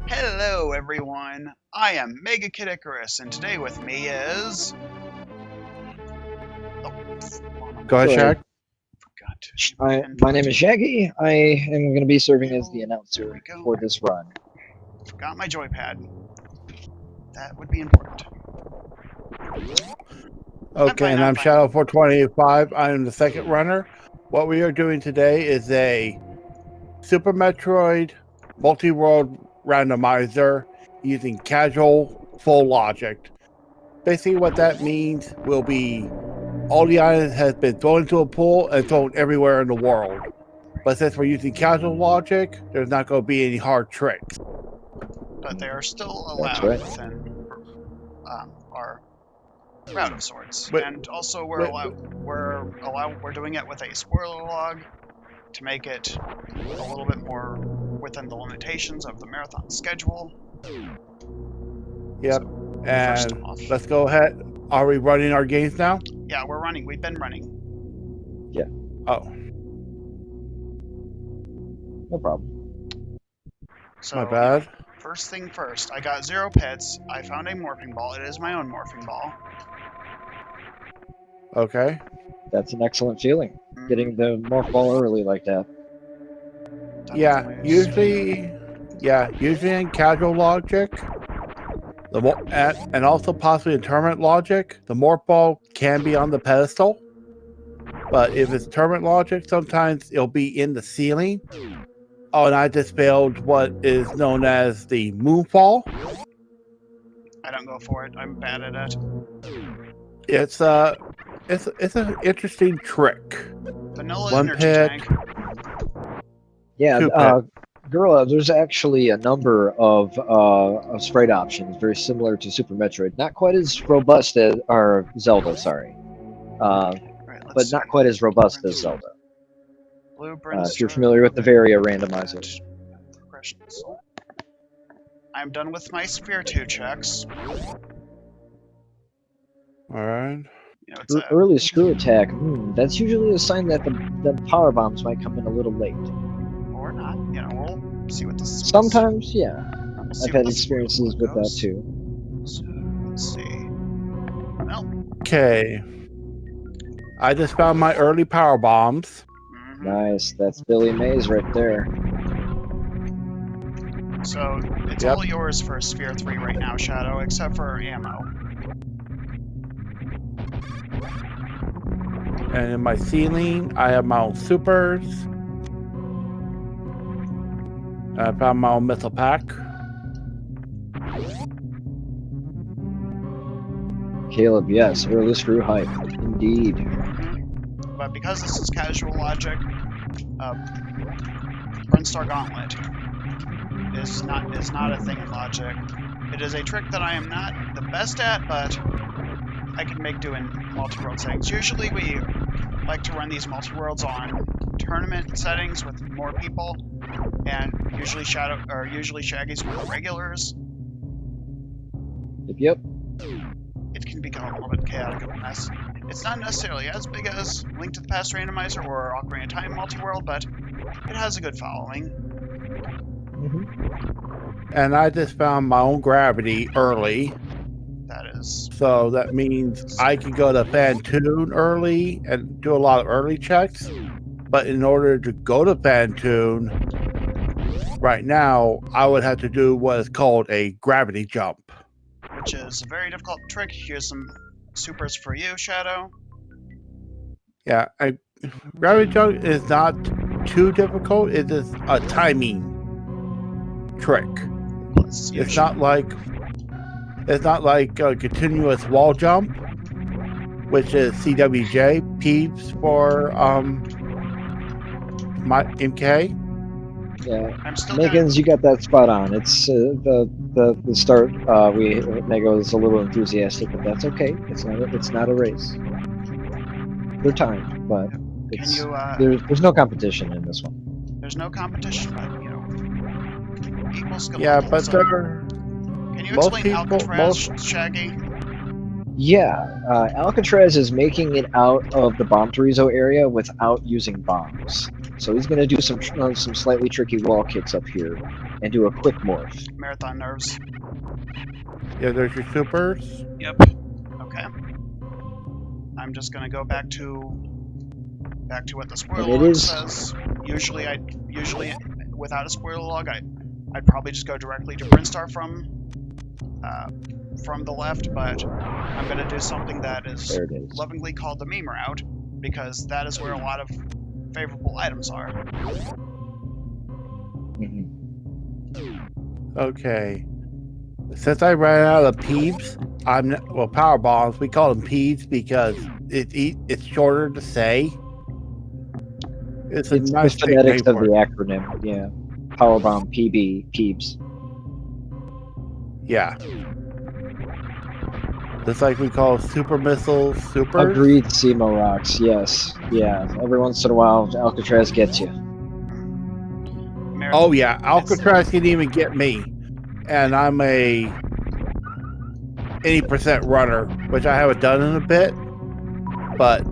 Hello everyone, I am Megakidicarus, and today with me is... Go ahead, Shag. Forgot to... My name is Shaggy. I am going to be serving as the announcer for this run. Forgot my joypad. That would be important. Okay, and I'm Shadow42085. I'm the second runner. What we are doing today is a Super Metroid Multiworld Randomizer using casual full logic. Basically what that means will be all the items has been thrown into a pool and thrown everywhere in the world. But since we're using casual logic, there's not going to be any hard tricks. But they are still allowed within our route of sorts. And also we're doing it with a spoiler log to make it a little bit more within the limitations of the marathon schedule. Yep. So, and let's go ahead. Are we running our games now? Yeah, we're running. We've been running. Yeah. Oh. No problem. So, my bad. First thing first, I got 0 pits. I found a morphing ball. It is my own morphing ball. Okay. That's an excellent feeling. Getting the morph ball early like that. Usually in casual logic, and also possibly in tournament logic, the morph ball can be on the pedestal. But if it's tournament logic, sometimes it'll be in the ceiling. Oh, and I just failed what is known as the moonfall. I don't go for it. I'm bad at it. It's an interesting trick. Vanilla 1 energy pit. Tank. Yeah, Gorilla, there's actually a number of sprite options very similar to Super Metroid. Not quite as robust as Zelda, sorry. But not quite as robust as Zelda. If you're familiar with the Varia randomizer. I'm done with my Sphere 2 checks. Alright. Early screw attack. That's usually a sign that the power bombs might come in a little late. Or not. We'll see what this is. Sometimes, yeah. I've had experiences with that too. So, let's see. Well. Okay. I just found my early power bombs. Nice. That's Billy Mays right there. So, it's all yours for Sphere 3 right now, Shadow, except for ammo. And in my ceiling, I have my own supers. I found my own missile pack. Caleb, yes, early screw hype. Indeed. But because this is casual logic, Brinstar Gauntlet is not a thing in logic. It is a trick that I am not the best at, but I can make do in multi-world settings. Usually we like to run these multi-worlds on tournament settings with more people, and usually Shaggy's one of the regulars. Yep. It can become a little bit chaotic of a mess. It's not necessarily as big as Link to the Past Randomizer or Ocarina of Time multi-world, but it has a good following. And I just found my own gravity early. That is. So that means I can go to Fantoon early and do a lot of early checks. But in order to go to Fantoon, right now, I would have to do what is called a gravity jump. Which is a very difficult trick. Here's some supers for you, Shadow. Yeah, gravity jump is not too difficult. It is a timing trick. It's not like a continuous wall jump, which is CWJ, peeps for my MK. Yeah, Megan's, you got that spot on. It's the start. Mega was a little enthusiastic, but that's okay. It's not a race. They're timed, but there's no competition in this one. There's no competition, but equal skill. Yeah, level, but can you explain Alcatraz, Shaggy? Yeah, Alcatraz is making it out of the Bomb Torizo area without using bombs. So he's going to do some slightly tricky wall kicks up here and do a quick morph. Marathon nerves. Yeah, there's your supers. Yep. Okay. I'm just gonna go back to what the spoiler log says. Usually without a spoiler log, I'd probably just go directly to Brinstar from the left, but I'm gonna do something that is lovingly called the meme route, because that is where a lot of favorable items are. Okay. Since I ran out of peeps, power bombs. We call them peeps because it's shorter to say. It's a nice the phonetics of the acronym. Yeah, power bomb, PB, peeps. Yeah. Just like we call super missiles, supers. Agreed, Simo rocks. Yes, yeah. Every once in a while, Alcatraz gets you. Oh yeah, Alcatraz can even get me. And I'm a 80% runner, which I haven't done in a bit, but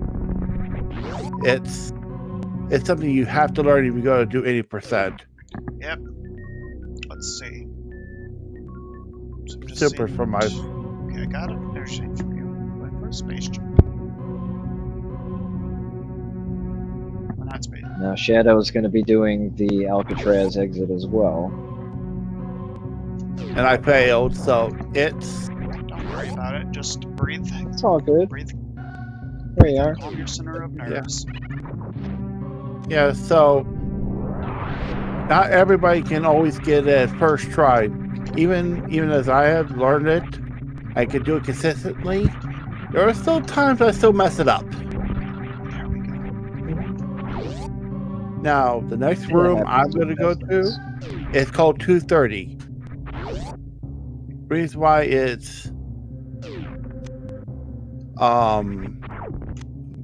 it's something you have to learn if you go to do 80%. Yep. Let's see. So Super for my. Okay, I got it. There's shade for you. Wait for a space jump. Well, not space. Now Shadow is going to be doing the Alcatraz exit as well. And I failed, so it's... Don't worry about it, just breathe. It's all good. Breathe. There you are. Calm your center of nerves. Yeah, so... Not everybody can always get it first try. Even as I have learned it, I can do it consistently. There are still times I still mess it up. There we go. Now, the next room I'm going to go to is called 230. Reason why it's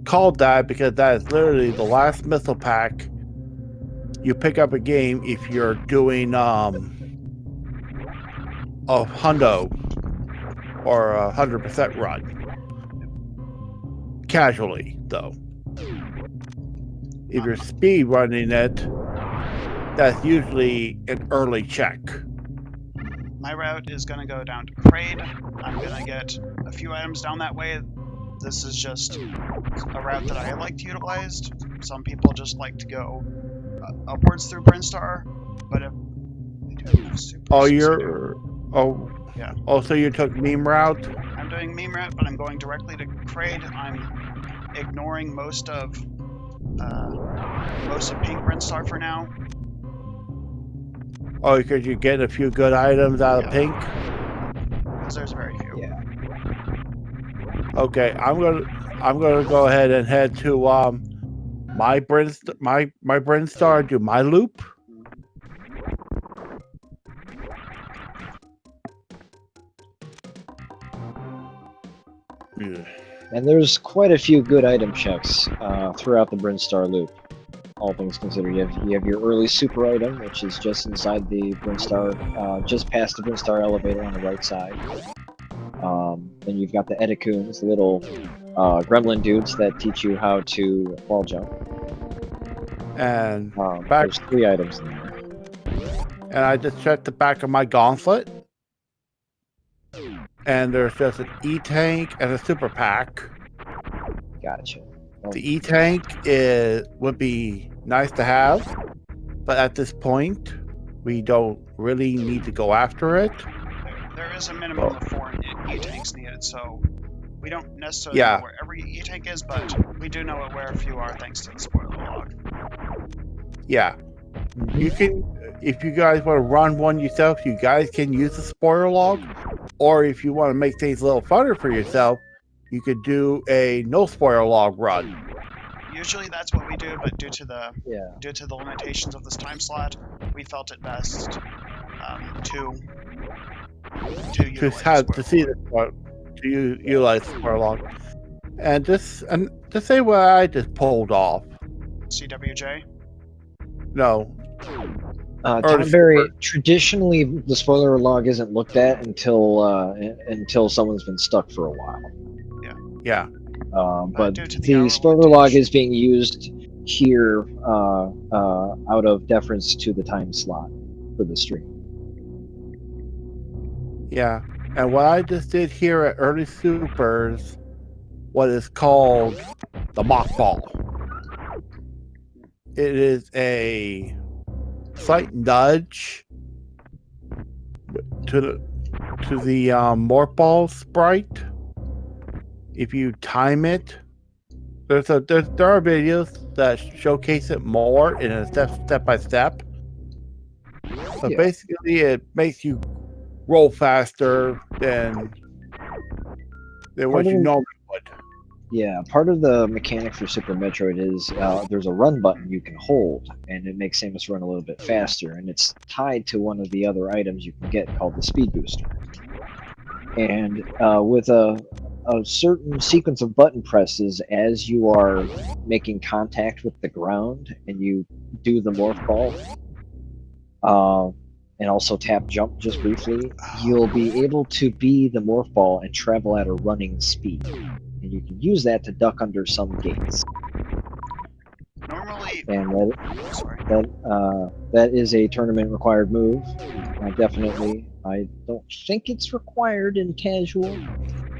called that, because that is literally the last missile pack you pick up a game if you're doing a hundo or a 100% run. Casually, though. If you're speed running it, that's usually an early check. My route is going to go down to Kraid. I'm going to get a few items down that way. This is just a route that I like to utilize. Some people just like to go upwards through Brinstar, but if they do have super yeah. Oh, so you took meme route? I'm doing meme route, but I'm going directly to Kraid. I'm ignoring most of Pink Brinstar for now. Oh, because you get a few good items out of Pink? Because there's very few. Yeah. Okay, I'm gonna go ahead and head to my Brinstar, do my loop. Yeah. And there's quite a few good item checks throughout the Brinstar loop. All things considered, you have your early super item, which is just inside the Brinstar, just past the Brinstar elevator on the right side. Then you've got the Edicoons, the little gremlin dudes that teach you how to wall jump. And there's 3 items in there. And I just checked the back of my gauntlet. And there's just an E-Tank and a super pack. Gotcha. The E-Tank would be nice to have, but at this point, we don't really need to go after it. There is a minimum of 4 E-Tanks needed, so we don't necessarily know where every E-Tank is, but we do know where a few are thanks to the spoiler log. Yeah. You can, if you guys want to run one yourself, you guys can use the spoiler log, or if you want to make things a little funner for yourself, you could do a no spoiler log run. Usually that's what we do, but due to the limitations of this time slot, we felt it best to utilize the spoiler log. And to say what I just pulled off. CWJ? No. Tomberry, traditionally the spoiler log isn't looked at until someone's been stuck for a while. Yeah. But the spoiler log is being used here out of deference to the time slot for the stream. Yeah, and what I just did here at Early Supers, what is called the mock ball. It is a slight nudge to the morph ball sprite. If you time it, there are videos that showcase it more in a step by step. But basically, it makes you roll faster than what you normally would. Yeah, part of the mechanic for Super Metroid is there's a run button you can hold, and it makes Samus run a little bit faster, and it's tied to one of the other items you can get called the Speed Booster. And with a certain sequence of button presses as you are making contact with the ground, and you do the morph ball, and also tap jump just briefly, you'll be able to be the morph ball and travel at a running speed. And you can use that to duck under some gates. Normally, and that is a tournament required move. Definitely, I don't think it's required in casual.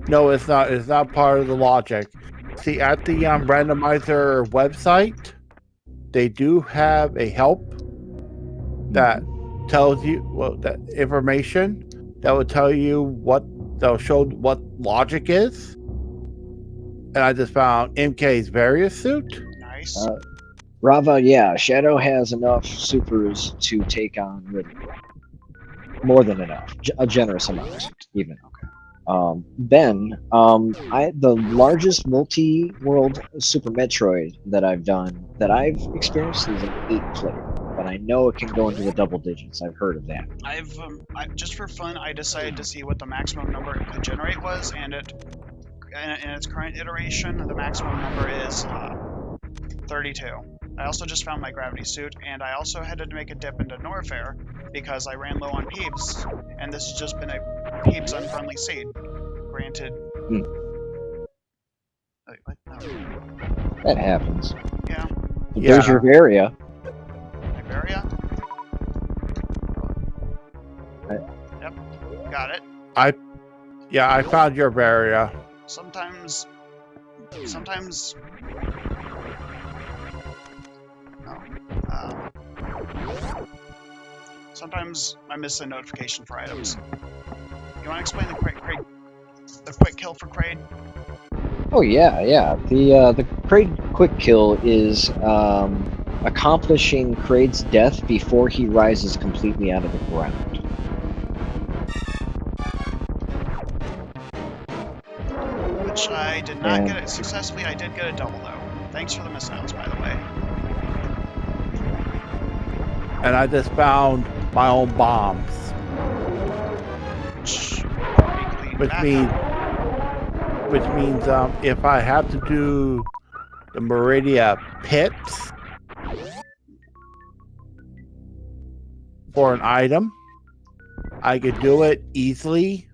No, it's not. It's not part of the logic. See, at the Randomizer website, they do have a help that tells you that information that will tell you that'll show what logic is. And I just found MK's various suit. Nice. Rava, yeah, Shadow has enough supers to take on Riddle. More than enough, a generous amount, even. Ben, the largest multi-world Super Metroid that I've done, that I've experienced, is an 8-player. But I know it can go into the double digits. I've heard of that. Just for fun, I decided to see what the maximum number it could generate was, and in its current iteration, the maximum number is 32. I also just found my gravity suit, and I also had to make a dip into Norfair because I ran low on Peebs, and this has just been a Peebs unfriendly seed. Granted. Wait, what? No. That happens. Yeah. There's your Varia. Varia? Yep. Got it. I found your Varia. Sometimes I miss a notification for items. You want to explain the quick kill for Kraid? Oh yeah. The Kraid quick kill is accomplishing Kraid's death before he rises completely out of the ground. Which I did not get it successfully. I did get a double though. Thanks for the missiles, by the way. And I just found my own bombs. Which means if I have to do the Meridia pits for an item, I could do it easily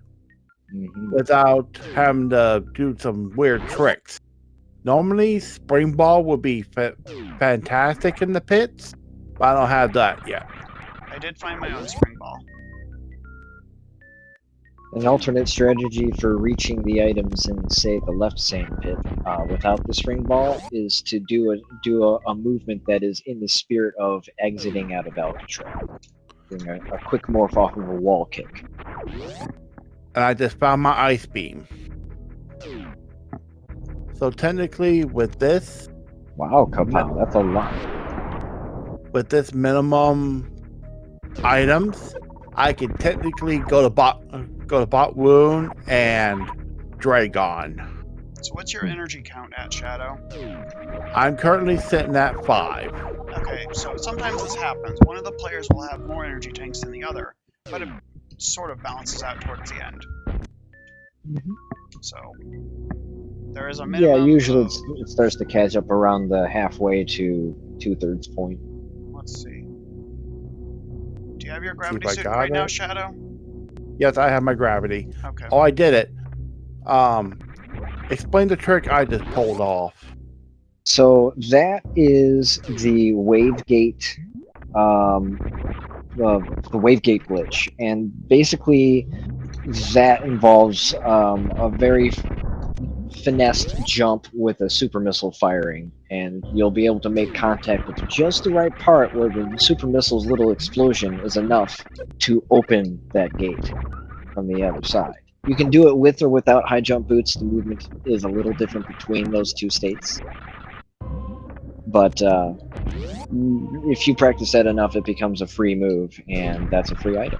without having to do some weird tricks. Normally, Spring Ball would be fantastic in the pits, but I don't have that yet. I did find my own Spring Ball. An alternate strategy for reaching the items in, say, the left sand pit without the Spring Ball is to do a movement that is in the spirit of exiting out of Alcatraz. Doing a quick morph off of a wall kick. And I just found my Ice Beam. So technically with this... Wow, Kapow, that's a lot. With this minimum items, I can technically go to bot wound and Dragon. So what's your energy count at, Shadow? I'm currently sitting at 5. Okay, so sometimes this happens. One of the players will have more energy tanks than the other, but it sort of balances out towards the end. So there is a minimum. Yeah, usually it starts to catch up around the halfway to 2/3 point. Let's see. Do you have your gravity suit right now, Shadow? Yes, I have my gravity. Okay. Oh, I did it. Explain the trick I just pulled off. So that is the Wavegate, the Wavegate glitch, and basically that involves a very finessed jump with a super missile firing, and you'll be able to make contact with just the right part where the super missile's little explosion is enough to open that gate from the other side. You can do it with or without high jump boots. The movement is a little different between those two states. But if you practice that enough, it becomes a free move, and that's a free item.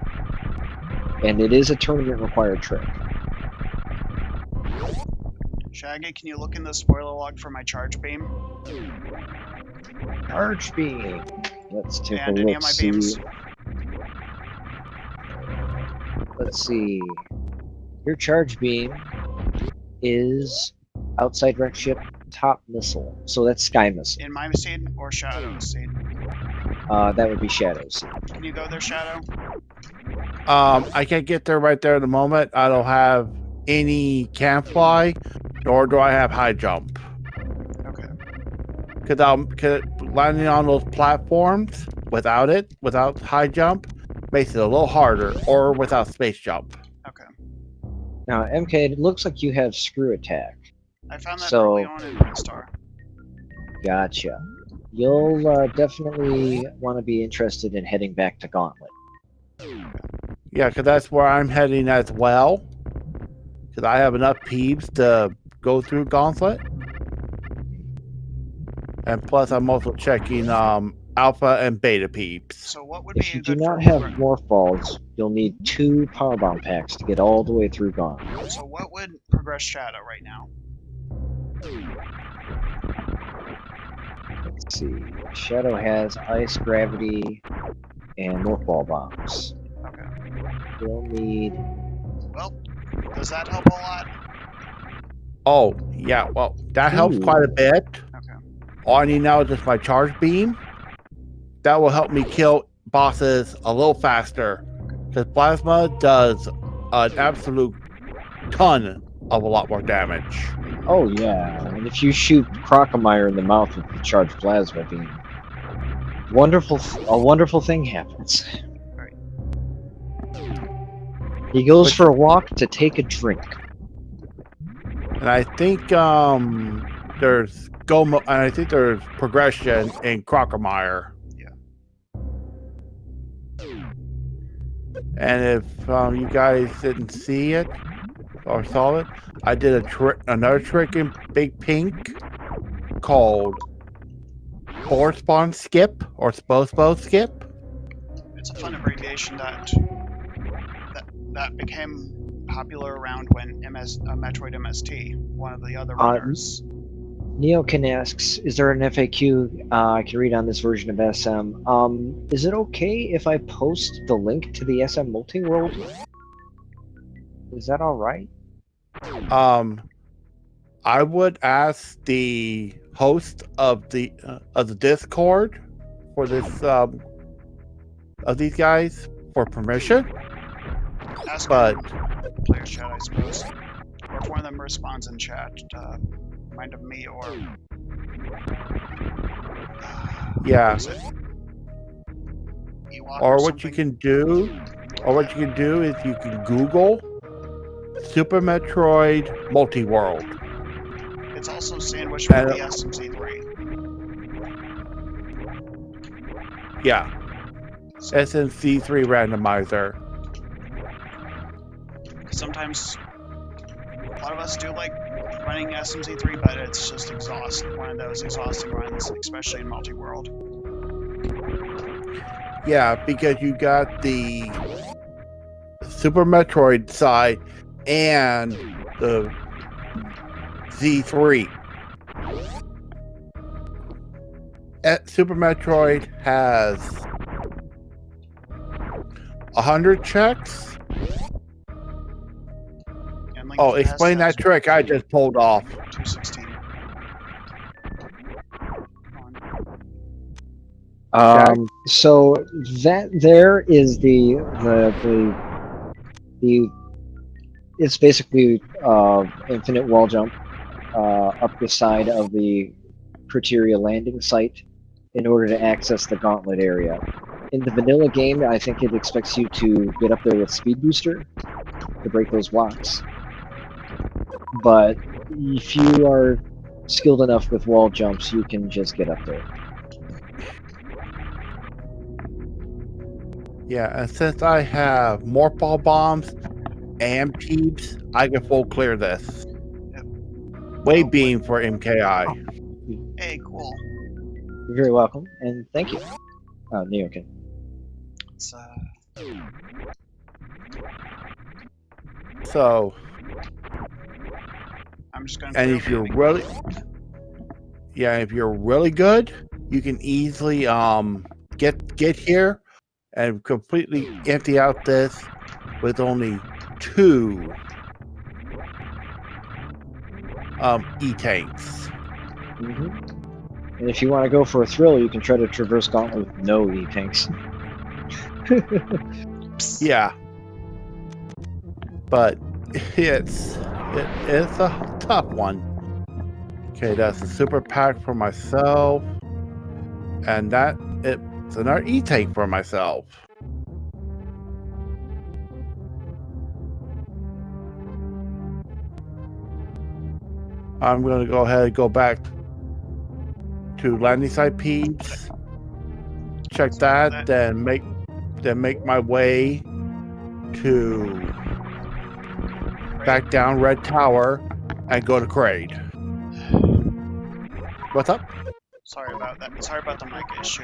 And it is a tournament required trick. Shaggy, can you look in the spoiler log for my charge beam? Charge beam. Let's take And a any look. of my beams? Let's see. Your charge beam is outside wreck ship top missile. So that's sky missile. In my seed or Shadow's seed? That would be Shadow's. Can you go there, Shadow? I can't get there right there at the moment. I don't have any camp fly, nor do I have high jump. Okay. Cause landing on those platforms without high jump, makes it a little harder, or without space jump. Okay. Now, MK, it looks like you have screw attack. I found that So- early on in Red Star. Gotcha. You'll definitely want to be interested in heading back to Gauntlet. Yeah, because that's where I'm heading as well. Because I have enough peeps to go through Gauntlet. And plus, I'm also checking alpha and beta peeps. So what would If be you do good not for have morph balls, you'll need 2 power bomb packs to get all the way through Gauntlet. So what would progress Shadow right now? Let's see. Shadow has ice, gravity, and morph ball bombs. Okay. You'll need. Well, does that help a lot? Oh, yeah, well, that helps Ooh. quite a bit. Okay. All I need now is just my charge beam. That will help me kill bosses a little faster. Because plasma does an absolute ton of a lot more damage. Oh yeah, and if you shoot Crocomire in the mouth with the charged plasma beam, a wonderful thing happens. Right. He goes for a walk to take a drink. And I think there's progression in Crocomire. Yeah. And if you guys didn't see it or saw it, I did another trick in Big Pink called Force Spawn Skip or Spo Skip. It's a fun abbreviation that became popular around when Metroid MST, one of the other runners. Neokin asks, is there an FAQ I can read on this version of SM? Is it okay if I post the link to the SM Multiworld? Is that alright? I would ask the host of the Discord for this of these guys for permission. Ask But player chat, I suppose. Or if one of them responds in chat, mind of me or yeah, is it Ewok or what something? you can do is you can Google Super Metroid Multiworld. It's also sandwiched with And- the SMZ3. Yeah, SNC3 randomizer. Sometimes a lot of us do like running SMZ3, but it's just one of those exhausting runs, especially in Multiworld. Yeah, because you got the Super Metroid side and the Z3. Super Metroid has 100 checks. And Link Oh, to the explain Past that trick I just pulled off. 216. So that there is the it's basically infinite wall jump up the side of the criteria landing site in order to access the gauntlet area. In the vanilla game, I think it expects you to get up there with Speed Booster to break those blocks. But if you are skilled enough with wall jumps, you can just get up there. Yeah, and since I have morph ball bombs and peeps, I can full clear this. Yep. Wave beam for MKI. Hey, cool. You're very welcome, and thank you. Neokin. It's, So, I'm just gonna. and if you're really, if you're really good, you can easily get here and completely empty out this with only 2 E-tanks. And if you want to go for a thrill, you can try to traverse gauntlet with no E-tanks. Yeah, but it's a tough one. Okay, that's a super pack for myself, and it's another E-tank for myself. I'm going to go ahead and go back to landing site peeps, check that, then make my way to back down Red Tower and go to Crade. What's up? Sorry about that. Sorry about the mic issue.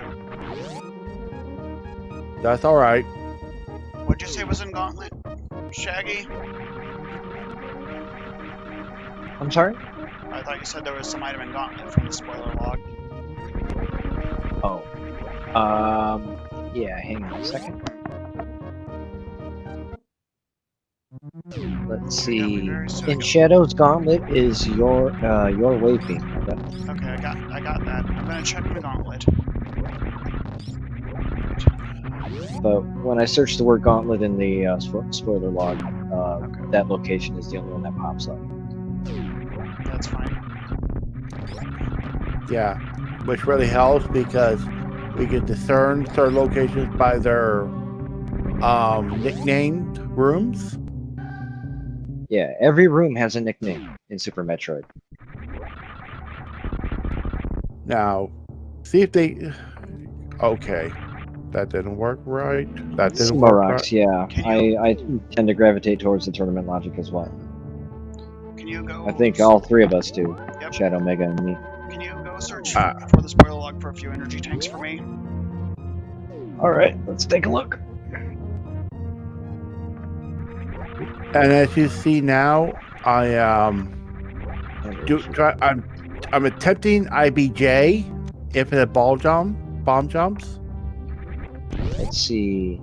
That's all right. What'd you say was in Gauntlet, Shaggy? I'm sorry? I thought you said there was some item in Gauntlet from the spoiler log. Oh. Yeah, hang on a second. Let's see. In Shadow's Gauntlet is your wave beam. Okay, I got that. I'm gonna check the Gauntlet. But when I search the word Gauntlet in the spoiler log, that location is the only one that pops up. That's fine. Yeah, which really helps because we can discern certain locations by their nicknamed rooms. Yeah, every room has a nickname in Super Metroid. Now, see if they. Okay, that didn't work right. That didn't work right. Yeah. I tend to gravitate towards the tournament logic as well. Can you go? I think all 3 of us do. Yep. Shadow, Mega, and me. Can you go search for the spoiler log for a few energy tanks for me? Alright, let's take a look. And as you see now, I'm attempting IBJ, infinite bomb jumps. Let's see.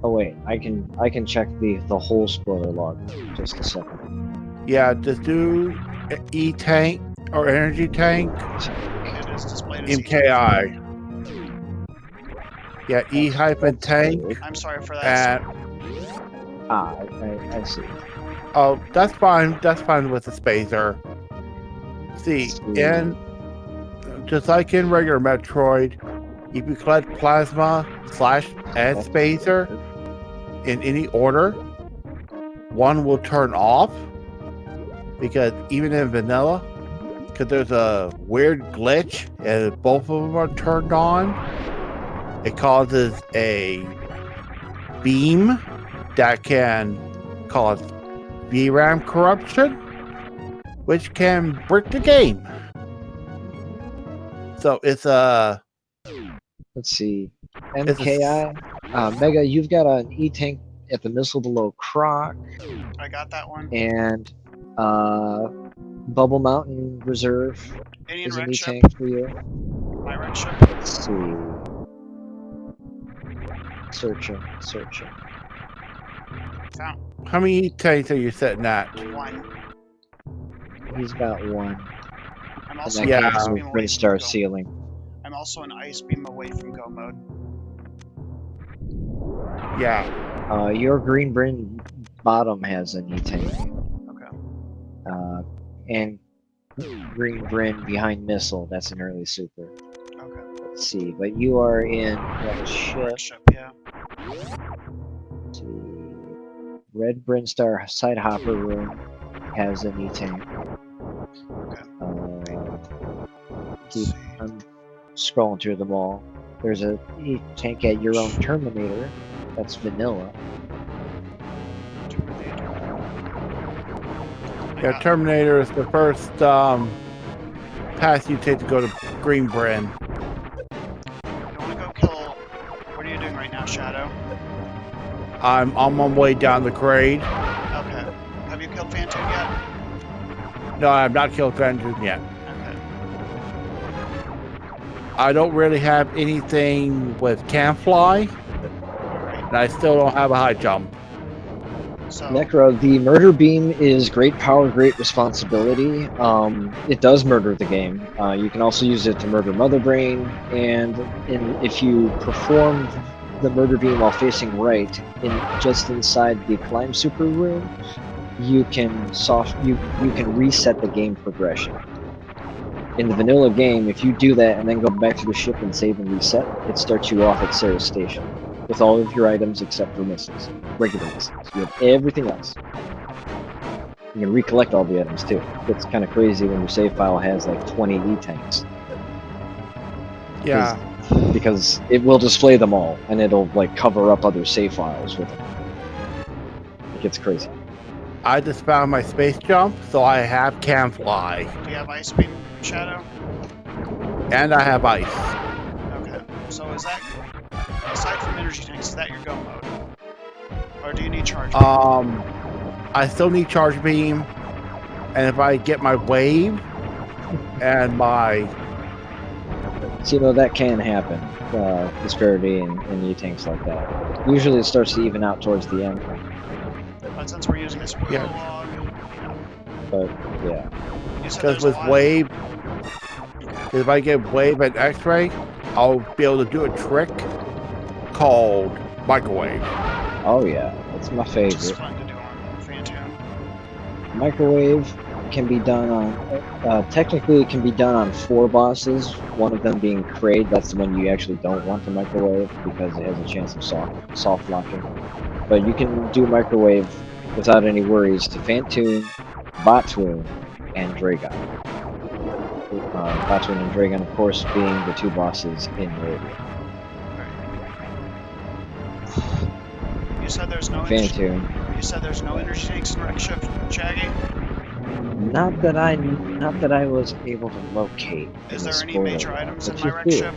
Oh wait, I can check the whole spoiler log. Just a second. Yeah, just do E-tank or energy tank. It is displayed as MKI. Yeah, E-tank. I'm sorry for that. I see. Oh, that's fine. That's fine with the spacer. See, and just like in regular Metroid, if you collect plasma / and spacer in any order, one will turn off because even in vanilla, because there's a weird glitch and both of them are turned on, it causes a beam that can cause VRAM corruption, which can break the game. So it's a. Let's see. MKI. Mega, you've got an E-tank at the missile below Croc. I got that one. And Bubble Mountain Reserve is an E-tank for you. My red ship. Let's see. Searching. Found. How many E-tanks are you setting at? 1. He's got 1. I'm also Star ceiling. I'm also an ice beam away from go mode. Yeah. Your green brain bottom has an E-tank. Okay. And Green Bryn behind Missile. That's an early super. Okay. Let's see, but you are in Wreck Ship. Ship, yeah. Let's see. Red Brinstar Side Hopper Room has an E-Tank. Okay. I'm scrolling through them all. There's a E-Tank at your own Terminator. That's vanilla. Yeah, Terminator is the first path you take to go to Green Bryn. You want to go kill... What are you doing right now, Shadow? I'm on my way down the grade. Okay. Have you killed Phantom yet? No, I have not killed Phantom yet. Okay. I don't really have anything with can fly, and I still don't have a high jump. So, Necro, the murder beam is great power, great responsibility. It does murder the game. You can also use it to murder Mother Brain, and if you perform the murder beam while facing right, just inside the climb super room, you can you can reset the game progression. In the vanilla game, if you do that and then go back to the ship and save and reset, it starts you off at Sarah's station with all of your items except for missiles, regular missiles. You have everything else. You can recollect all the items too. It's kind of crazy when your save file has like 20 E-tanks. Yeah. Because it will display them all, and it'll like cover up other save files with them. It gets crazy. I just found my space jump, so I have can fly. do you have Ice Beam, Shadow? And I have ice. Okay. So is that... Aside from energy tanks, is that your go mode? Or do you need charge? I still need charge beam, and if I get my wave and my... So, you know, that can happen, disparity in E-tanks like that. Usually it starts to even out towards the end. But since we're using this Yeah. But, yeah. Because with wave, if I get wave and X-ray, I'll be able to do a trick called microwave. Oh yeah, that's my Which is favorite. fun to do on Phantom. Microwave can be done on, technically it can be done on 4 bosses, one of them being Kraid. That's the one you actually don't want to microwave because it has a chance of soft locking. But you can do microwave without any worries to Phantom, Botwoon, and Dragon. Botwoon and Dragon, of course, being the 2 bosses in Radio. You said there's no Phantom. You said there's no energy tanks in Wreck Ship, Shaggy? Not that I was able to locate. Is in the there any spoiler major log, items in which my is Wreck good. Ship?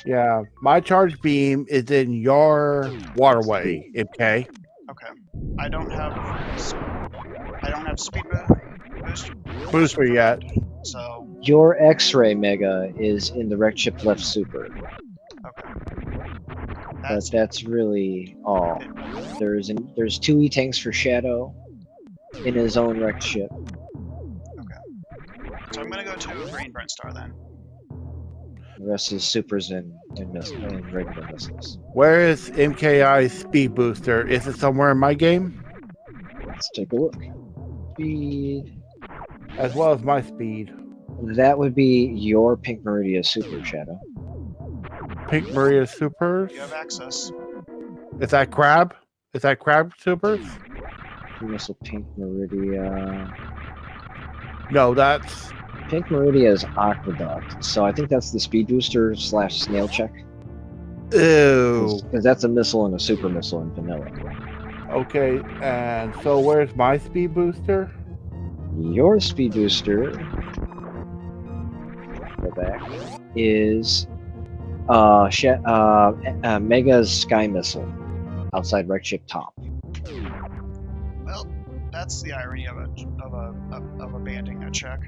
Yeah, my charge beam is in your waterway, MK. Okay. I don't have speed Booster yet. So Your X-ray Mega is in the Wreck Ship left super, okay. but that's really all. There's 2 E-tanks for Shadow in his own wrecked ship. So I'm gonna go to Green Brinstar then. The rest is supers and regular missiles. Where is MKI's speed booster? Is it somewhere in my game? Let's take a look. Speed. As well as my speed. That would be your Pink Meridia Super, Shadow. Pink Maria Supers? You have access. Is that Crab? Is that Crab Supers? Missile Pink Meridia. No, that's... Pink Meridia is Aqueduct, so I think that's the speed booster / snail check. Ew. Because that's a missile and a super missile in vanilla. Okay, and so where's my speed booster? Your speed booster, go back, is Mega's Sky Missile outside Wreck Ship Top. Well, that's the irony of abandoning a check.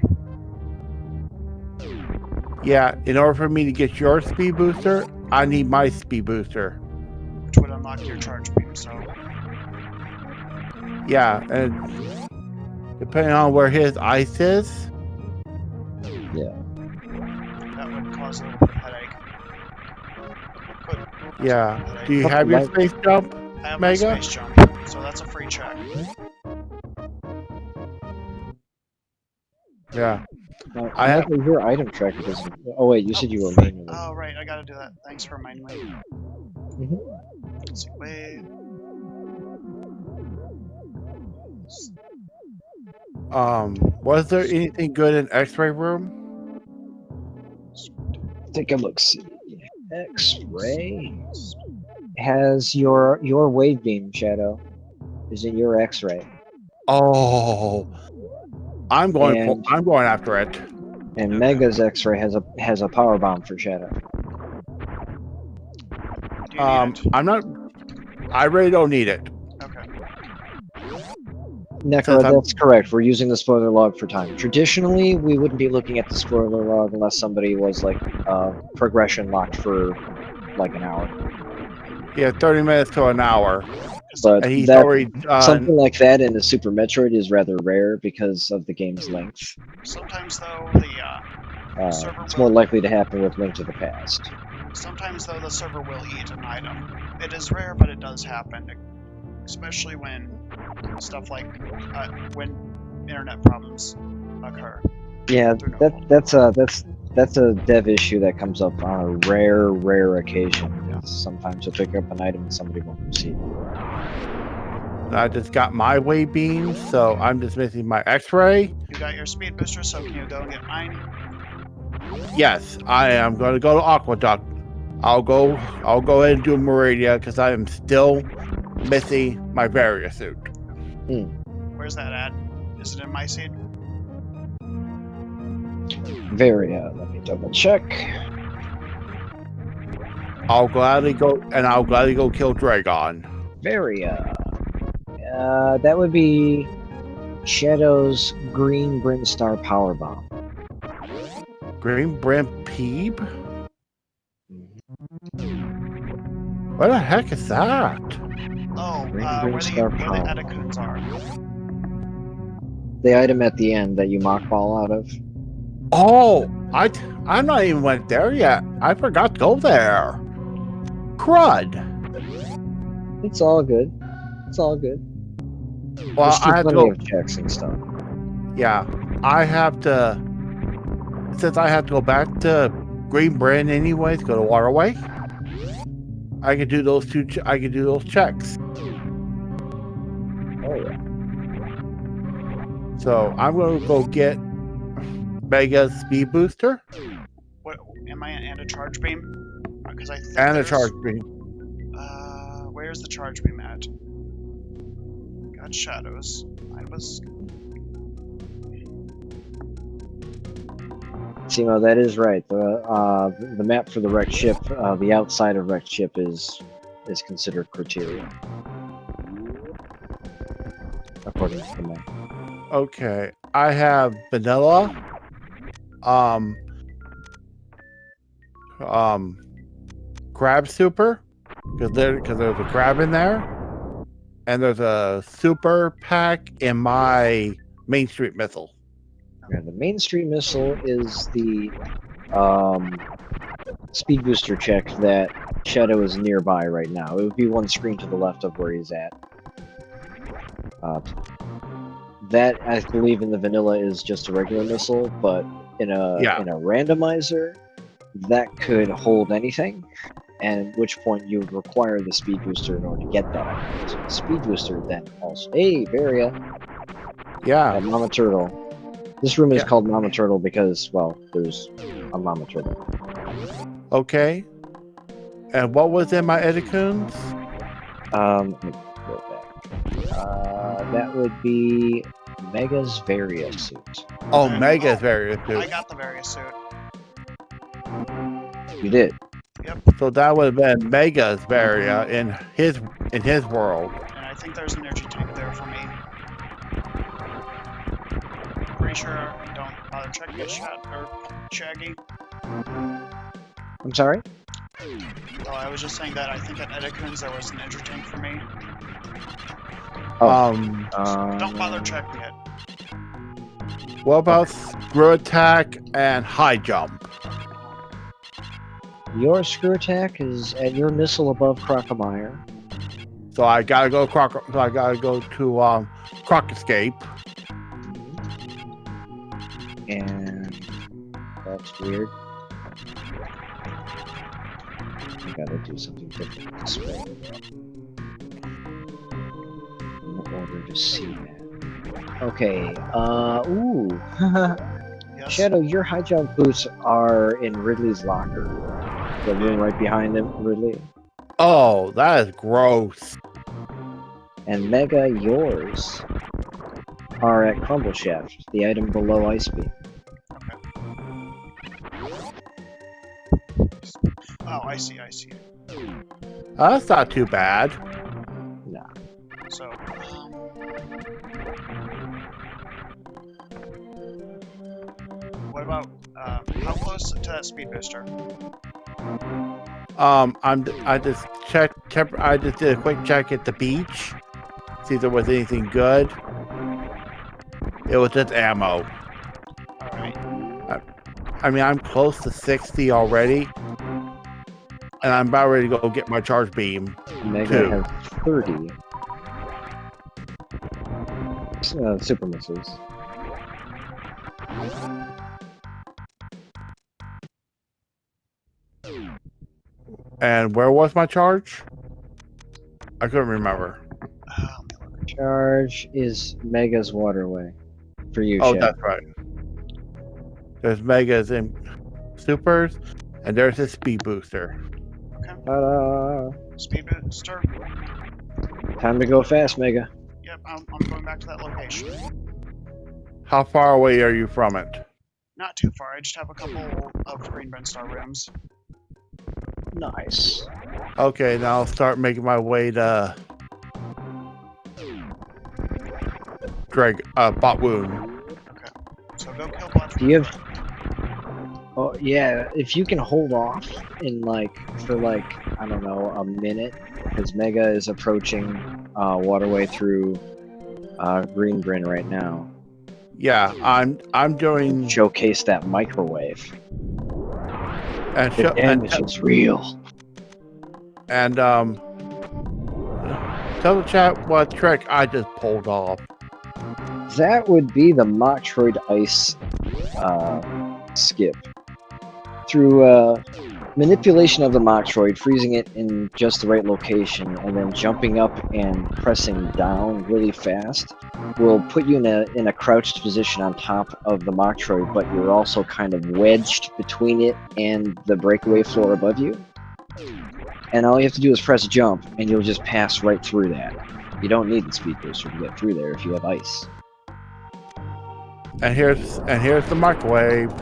Yeah, in order for me to get your speed booster, I need my speed booster. Which would unlock your charge beam, so Yeah, and depending on where his ice is, Yeah. that would cause a little bit of headache. yeah. Do you have your space jump? I have Mega? my space jump. So that's a free check. Yeah. I have your item tracker doesn't. Oh wait, you said you were manually. Oh right, I gotta do that. Thanks for reminding me. Let's see, wait. Was there anything good in X-ray room? Take a look. See, X-ray has your wave beam, Shadow. Is in your X-ray. Oh, I'm going after it. And okay. Mega's X-ray has a power bomb for Shadow. I'm not. I really don't need it. Okay. Necro, that's correct. We're using the spoiler log for time. Traditionally, we wouldn't be looking at the spoiler log unless somebody was like progression locked for like an hour. Yeah, 30 minutes to an hour. But and he's already done. Something like that in a Super Metroid is rather rare because of the game's length. Sometimes, though, the server it's more likely to happen with Link to the Past. Sometimes, though, the server will eat an item. It is rare, but it does happen, especially when stuff like when internet problems occur. Yeah, that's a dev issue that comes up on a rare occasion. Yeah. Sometimes you'll pick up an item and somebody won't receive it. I just got my wave beam, so I'm just missing my X-ray. You got your speed booster, so can you go and get mine? Yes, I am going to go to Aqueduct. I'll go ahead and do Meridia because I am still missing my Varia suit. Where's that at? Is it in my seed? Varia, let me double check. I'll gladly go kill Dragon. Varia. That would be Shadow's Green Brinstar Power Bomb. Green Brim Peeb? What the heck is that? Oh, where the Etacoons are. The item at the end that you mock ball out of. Oh, I'm not even went there yet. I forgot to go there. Crud. It's all good. It's all good. Well, I have to go. Of checks and stuff. Yeah, I have to. Since I have to go back to Green Brand anyway to go to Waterway, I can do those I can do those checks. Oh yeah. So I'm going to go get Mega's speed booster. What am I and a charge beam? Because I think and a charge beam. Where's the charge beam at? Got shadows. Simo, that is right. The map for the wrecked ship, the outside of wrecked ship is considered criteria, according to the map. Okay, I have vanilla, crab super, because there's a crab in there, and there's a super pack in my Main Street missile. Yeah, the Main Street missile is the speed booster check that Shadow is nearby right now. It would be one screen to the left of where he's at. That, I believe, in the vanilla is just a regular missile, but in a randomizer, that could hold anything, and at which point you would require the speed booster in order to get that. So the speed booster then also... Hey, Varia! Yeah. Mama Turtle. This room is called Mama Turtle because, well, there's a Mama Turtle. Okay. And what was in my Etacoons? Let me go back. That would be Mega's Varia suit. Oh, Mega's Varia suit. I got the Varia suit. You did? Yep. So that would have been Mega's Varia in his world. And I think there's an energy tank there for me. Pretty sure don't bother checking it, Shaggy. I'm sorry? Oh, I was just saying that I think at Etacoons there was an energy tank for me. Don't bother checking it. What about screw attack and high jump? Your screw attack is at your missile above Crocomire. So I gotta go to Croc Escape. And that's weird. I gotta do something different this way. In order to see that. Okay, ooh. Yes. Shadow, your high jump boots are in Ridley's locker. The room right behind him, Ridley. Oh, that is gross. And Mega, yours are at Crumble Shaft, the item below Ice Beam. Oh, I see. That's not too bad. Nah. So, what about, how close to that speed booster? I just did a quick check at the beach, see if there was anything good. It was just ammo. Alright. I mean, I'm close to 60 already, and I'm about ready to go get my charge beam. Mega has 30. Super missiles. And where was my charge? I couldn't remember. Charge is Mega's waterway. For you, Oh, Chad. that's right. There's Megas and Supers, and there's a speed booster. Okay. Ta-da! Speed booster. Time to go fast, Mega. Yep, I'm going back to that location. How far away are you from it? Not too far. I just have a couple of green Brinstar rooms. Nice. Okay, now I'll start making my way to Botwoon. Okay. So go kill Botwoon. Do you have... Oh, yeah, if you can hold off in, for I don't know, a minute, because Mega is approaching waterway through Green Bryn right now. Yeah, I'm doing Showcase that microwave. and The damage is real. And tell the chat what trick I just pulled off. That would be the Metroid Ice skip. Through manipulation of the Metroid, freezing it in just the right location, and then jumping up and pressing down really fast will put you in a crouched position on top of the Metroid, but you're also kind of wedged between it and the breakaway floor above you. And all you have to do is press jump, and you'll just pass right through that. You don't need the speed booster to get through there if you have ice. And here's the microwave.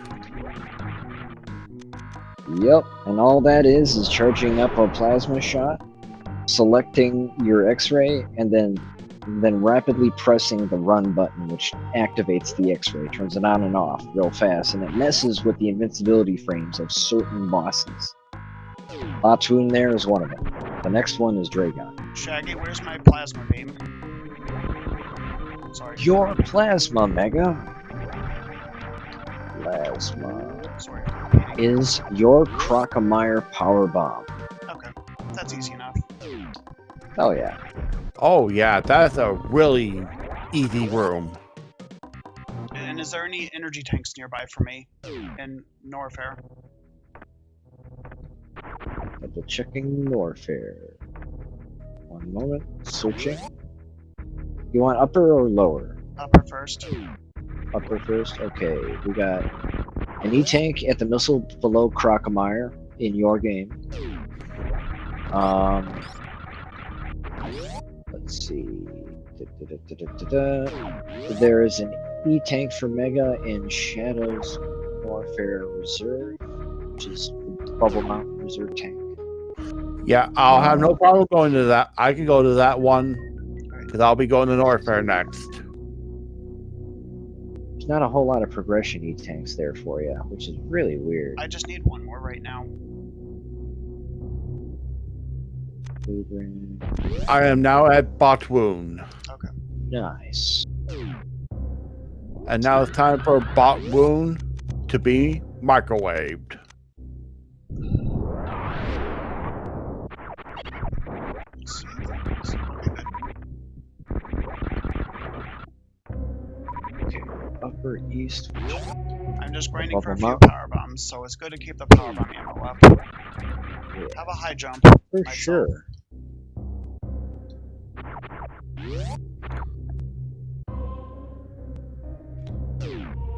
Yep, and all that is charging up a plasma shot, selecting your X-ray, and then rapidly pressing the run button, which activates the X-ray, turns it on and off real fast, and it messes with the invincibility frames of certain bosses. Botwoon there is one of them. The next one is Dragon. Shaggy, where's my plasma beam? Sorry. Your plasma, Mega. Plasma Sorry. is your Crocomire power bomb. Okay, that's easy enough. Oh yeah. Oh yeah, that's a really easy room. And is there any energy tanks nearby for me in Norfair? Double checking Norfair. One moment. Searching. You want upper or lower? Upper first. Upper first. Okay, we got an E-tank at the missile below Crocomire in your game. Let's see. There is an E-tank for Mega in Shadow's Warfare Reserve, which is the Bubble Mountain Reserve tank. Yeah, I'll have no problem going to that. I can go to that one because I'll be going to Norfair next. There's not a whole lot of progression E-tanks there for you, which is really weird. I just need one more right now. I am now at Botwoon. Okay. Nice. And now it's time for Botwoon to be microwaved. Let's see. Super East. I'm just grinding for a Level few up. power bombs, so it's good to keep the power bomb ammo up. Yeah, Have a high jump. for myself. sure.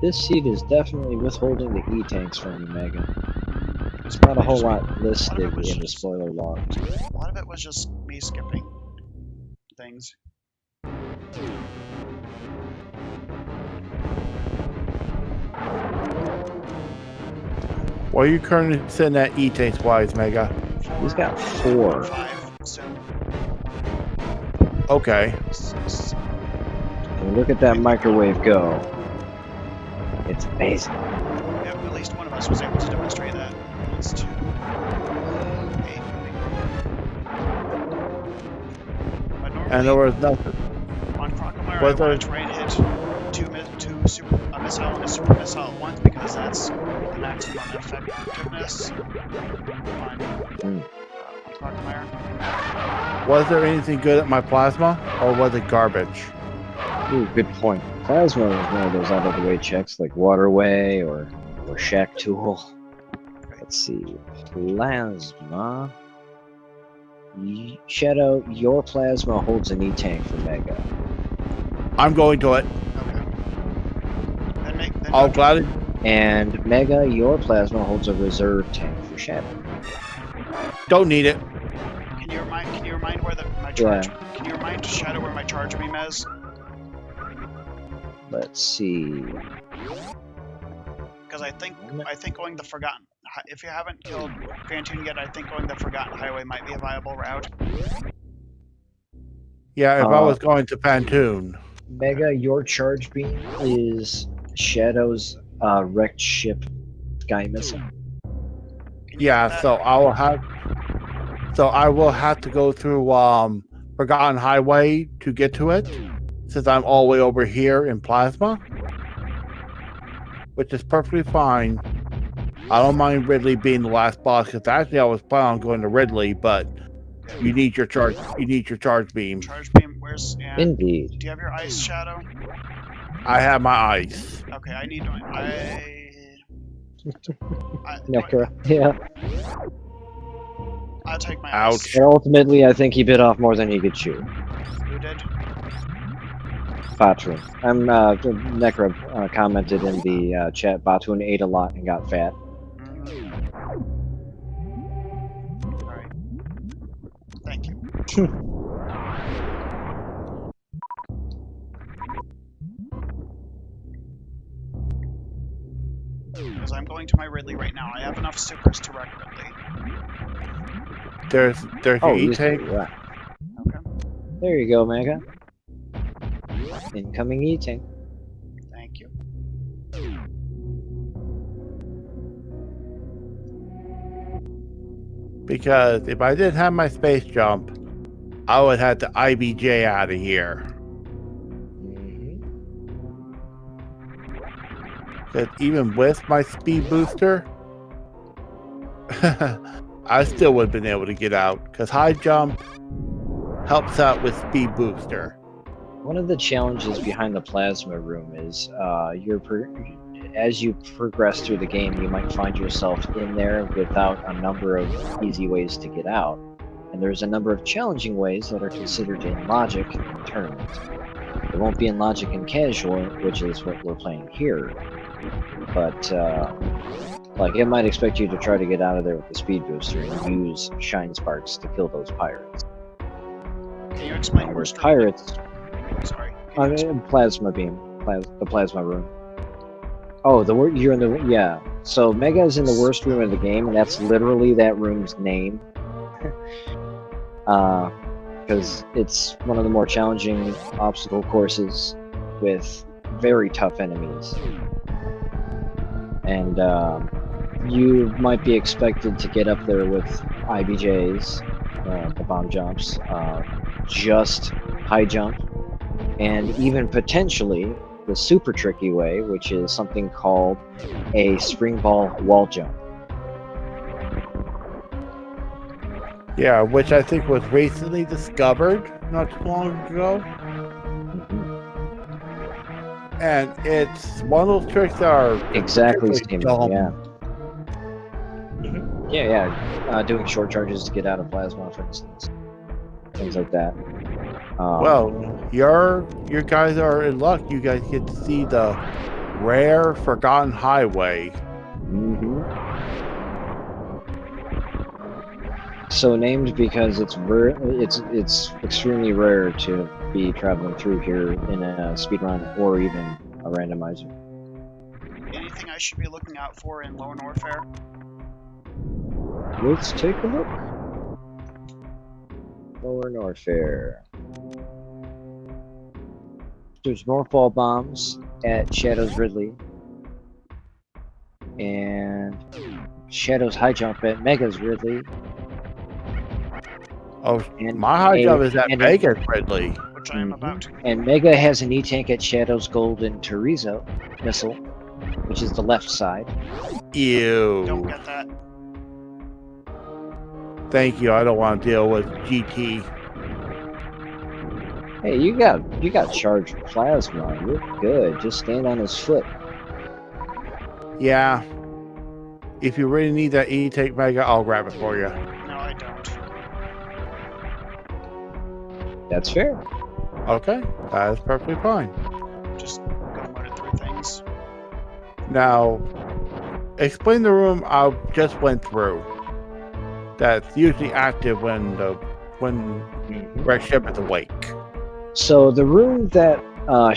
This seed is definitely withholding the E-tanks from you, Mega. There's not a whole lot listed in the spoiler logs. A lot of it was just me skipping things. What are you currently sitting at E-tanks wise, Mega? He's got 4. 5 soon. Okay. 6. And look at that microwave go. It's amazing. Yeah, at least one of us was able to demonstrate that. It's 2, 8. But normally, And there was nothing. on Crocomire, Was I there- want to try and hit a missile and a super missile at once because that's the maximum effectiveness on Crocomire. Was there anything good at my plasma, or was it garbage? Ooh, good point. Plasma is one of those out-of-the-way checks like Waterway or Shack Tool. Let's see. Plasma. Shadow, your plasma holds an E-tank for Mega. I'm going to it. Okay. Then I'll gladly. And Mega, your plasma holds a reserve tank for Shadow. Don't need it. Can you remind where my charge? Can you remind Shadow where my charge beam is? Let's see. Because I think going the Forgotten. If you haven't killed Fantoon yet, I think going the Forgotten Highway might be a viable route. Yeah, if I was going to Pantoon. Mega, your charge beam is Shadow's wrecked ship Sky Missile. Yeah, so I will have. So I will have to go through Forgotten Highway to get to it, since I'm all the way over here in Plasma, which is perfectly fine. I don't mind Ridley being the last boss, because actually I was planning on going to Ridley, but you need your charge. You need your charge beam. Charge beam, where's? Yeah. Indeed. Do you have your ice, Shadow? I have my ice. Okay, I need my. Necra. Yeah. I'll take my Ouch. ice. And ultimately, I think he bit off more than he could chew. Who did? Batun. Necra commented in the chat, Batun ate a lot and got fat. Alright. Thank you. Because I'm going to my Ridley right now. I have enough supers to wreck Ridley. There's your E-tank. Yeah. Okay. There you go, Mega. Incoming E-tank. Thank you. Because if I didn't have my space jump, I would have to IBJ out of here. Because even with my speed booster, I still would have been able to get out. Because high jump helps out with speed booster. One of the challenges behind the plasma room is as you progress through the game, you might find yourself in there without a number of easy ways to get out. And there's a number of challenging ways that are considered in Logic and Tournament. It won't be in Logic and Casual, which is what we're playing here. But, like, it might expect you to try to get out of there with the speed booster and use Shine Sparks to kill those pirates. Can you explain where Pirates... Sorry. Plasma beam. The plasma room. Oh, you're in the... Yeah. So, Mega's in the worst room of the game, and that's literally that room's name. Because it's one of the more challenging obstacle courses with very tough enemies. And you might be expected to get up there with IBJs, the bomb jumps, just high jump, and even potentially the super tricky way, which is something called a spring ball wall jump. Yeah, which I think was recently discovered not too long ago. And it's one of those tricks that are Exactly, particularly Steamer, dumb. yeah. Doing short charges to get out of plasma, for instance, things like that. Well, you guys are in luck. You guys get to see the rare Forgotten Highway. So named because it's extremely rare to be traveling through here in a speedrun or even a randomizer. Anything I should be looking out for in Lower Norfair? Let's take a look. Lower Norfair. There's Norfall bombs at Shadow's Ridley. And Shadow's high jump at Mega's Ridley. Oh, And my high jump is at Mega's Ridley. Which I am about to. And Mega has an E-tank at Shadow's Golden Torizo missile, which is the left side. Ew. Don't get that. Thank you. I don't want to deal with GT. Hey, you got charged plasma. You're good. Just stand on his foot. Yeah. If you really need that E-tank Mega, I'll grab it for you. No, I don't. That's fair. Okay, that is perfectly fine. Just go murder through things. Now, explain the room I just went through. That's usually active when Red Ship is awake. So the room that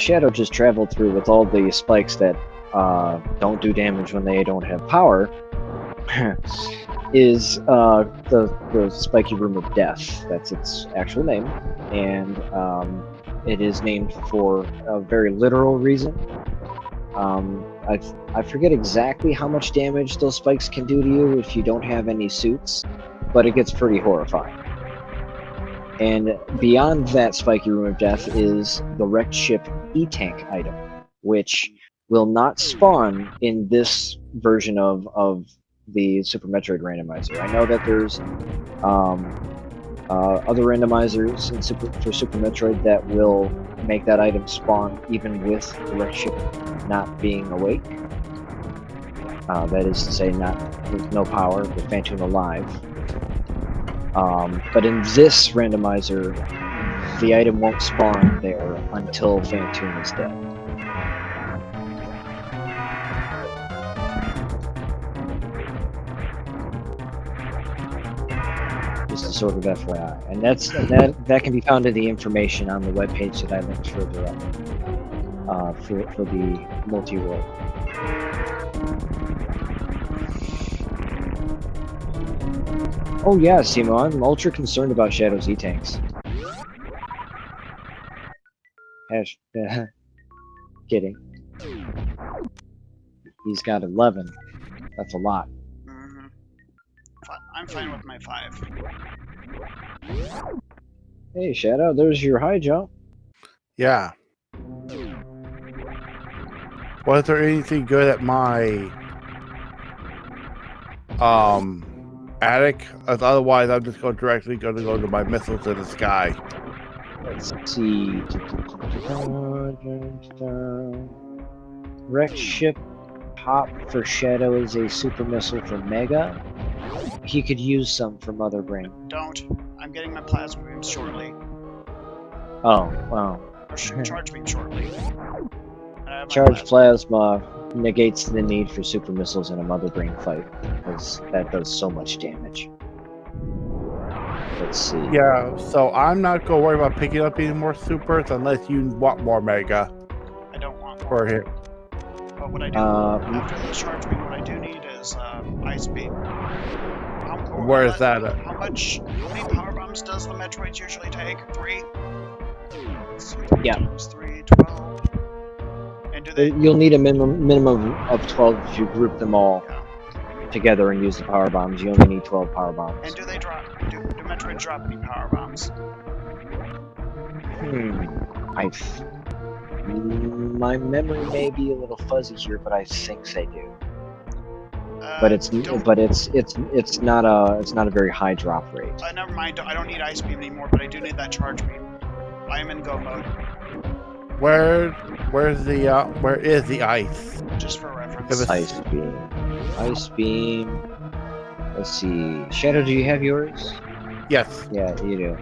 Shadow just traveled through with all the spikes that don't do damage when they don't have power is the Spiky Room of Death. That's its actual name, and it is named for a very literal reason. I forget exactly how much damage those spikes can do to you if you don't have any suits, but it gets pretty horrifying. And beyond that Spiky Room of Death is the wrecked ship E-tank item, which will not spawn in this version of the Super Metroid randomizer. I know that there's other randomizers for Super Metroid that will make that item spawn even with the wrecked ship not being awake. That is to say, with no power, with Phantoon alive. But in this randomizer, the item won't spawn there until Phantoon is dead. Just a sort of FYI, and that can be found in the information on the webpage that I linked further up for the Multiworld. Oh yeah, Simo, I'm ultra concerned about Shadow's E-tanks. Kidding. He's got 11. That's a lot. I'm fine with my 5. Hey Shadow, there's your high jump. Yeah. Was there anything good at my attic? Otherwise, I'm just directly going to go to my missiles in the sky. Let's see. Wrecked ship pop for Shadow is a super missile for Mega. He could use some for Mother Brain. Don't. I'm getting my plasma beams shortly. Oh, wow. Or charge beam shortly. Charged plasma negates the need for super missiles in a Mother Brain fight, because that does so much damage. Let's see. Yeah, so I'm not going to worry about picking up any more supers unless you want more Mega. I don't want more. For him. But what I do, after the charge beam, what I do need is ice beam. Where is that at? How many power bombs does the Metroids usually take? 3? Yeah. 3, 12. And do they... You'll need a minimum of 12 if you group them all together and use the power bombs. You only need 12 power bombs. And do they drop? Do Metroid drop any power bombs? My memory may be a little fuzzy here, but I think they do. But it's not a very high drop rate. Never mind. I don't need ice beam anymore, but I do need that charge beam. I am in go mode. where is the ice? Just for reference. If it's- Ice beam. Ice beam. Let's see. Shadow, do you have yours? Yes. Yeah, you do.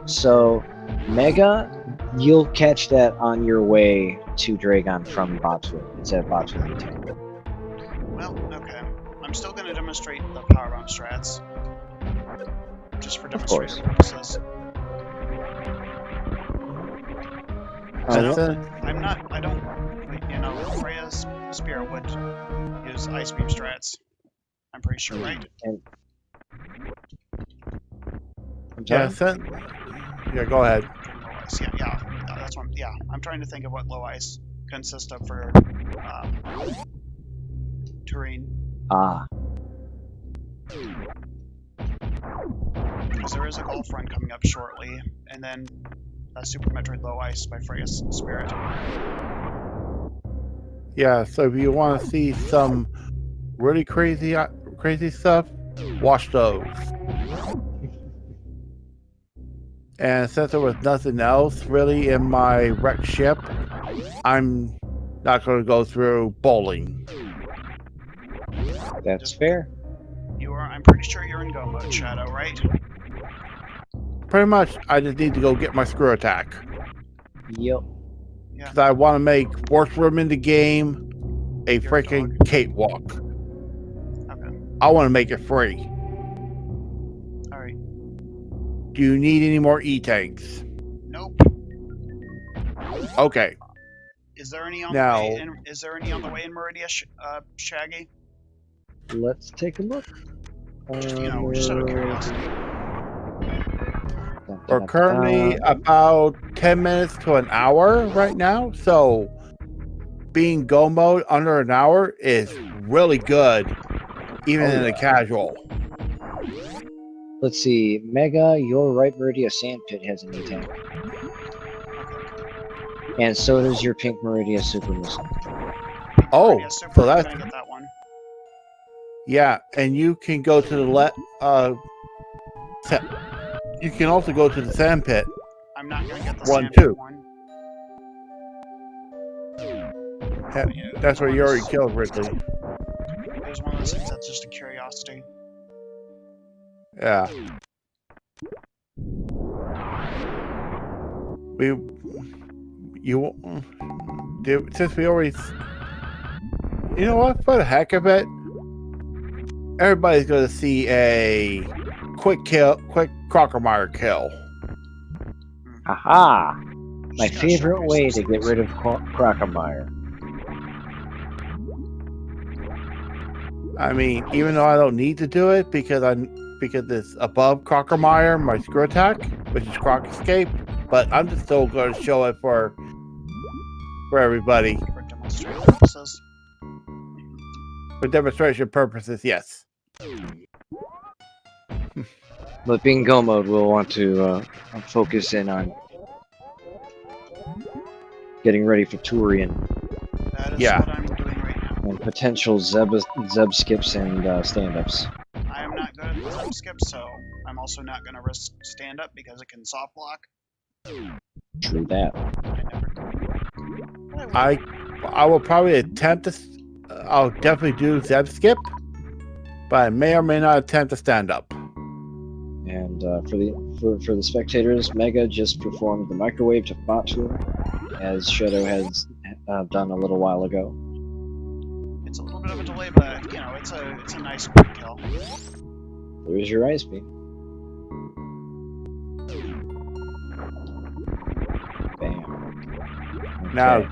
So Mega, you'll catch that on your way to Dragon from Botswood. It's at Botswood Retail. Well, okay. I'm still going to demonstrate the power bomb strats. Just for course. demonstrative purposes. I don't, you know, Freya's spear would use ice beam strats. I'm pretty sure, right? And Yeah, go ahead. Low ice, yeah, that's one. Yeah, I'm trying to think of what low ice consists of for terrain. Ah, Because there is a golf run coming up shortly, and then Super Metroid Low Ice by Freya's Spirit. Yeah, so if you want to see some really crazy stuff, watch those. And since there was nothing else really in my wrecked ship, I'm not going to go through bowling. that's fair. You are. I'm pretty sure you're in go mode, Shadow, right? Pretty much, I just need to go get my screw attack. Yep. Because I want to make worst room in the game a Your freaking dog. cakewalk. Okay. I want to make it free. All right. Do you need any more E-tanks? Nope. Okay. Is there any on Now- the way? Is there any on the way in Meridia, Shaggy? Let's take a look. Just just out of curiosity. We're currently about 10 minutes to an hour right now, so being go mode under an hour is really good, even in a casual. Let's see. Mega, your right Meridia Sandpit has an E-tank. And so does your pink Meridia Super Missile. Oh, Meridia Super, so I'm that's gonna get that one. yeah, and you can go to the you can also go to the sand pit. I'm not gonna get the One, Sandpit two. one. That's where you already killed Ridley. It was one of those things that's just a curiosity. Yeah. Since we always, you know what? For the heck of it, everybody's gonna see a quick Crocomire kill. Aha! My Just gotta favorite showcase way some to get skills. rid of Crocomire. I mean, even though I don't need to do it because it's above Crocomire, my screw attack, which is Croc Escape, but I'm just still going to show it for everybody For demonstrative purposes. for demonstration purposes. Yes. But being go mode, we'll want to focus in on getting ready for Turian That is Yeah. what I'm doing right now. and potential Zeb skips and stand-ups. I am not good at the jump skip, so I'm also not going to risk stand up because it can soft block. True that. I never. But I will. I will probably attempt to. I'll definitely do Zeb skip, but I may or may not attempt to stand up. And for the spectators, Mega just performed the microwave to bot tour, as Shadow has done a little while ago. It's a little bit of a delay, but you know, it's a nice quick kill. There's your ice beam. Bam. Now- Okay.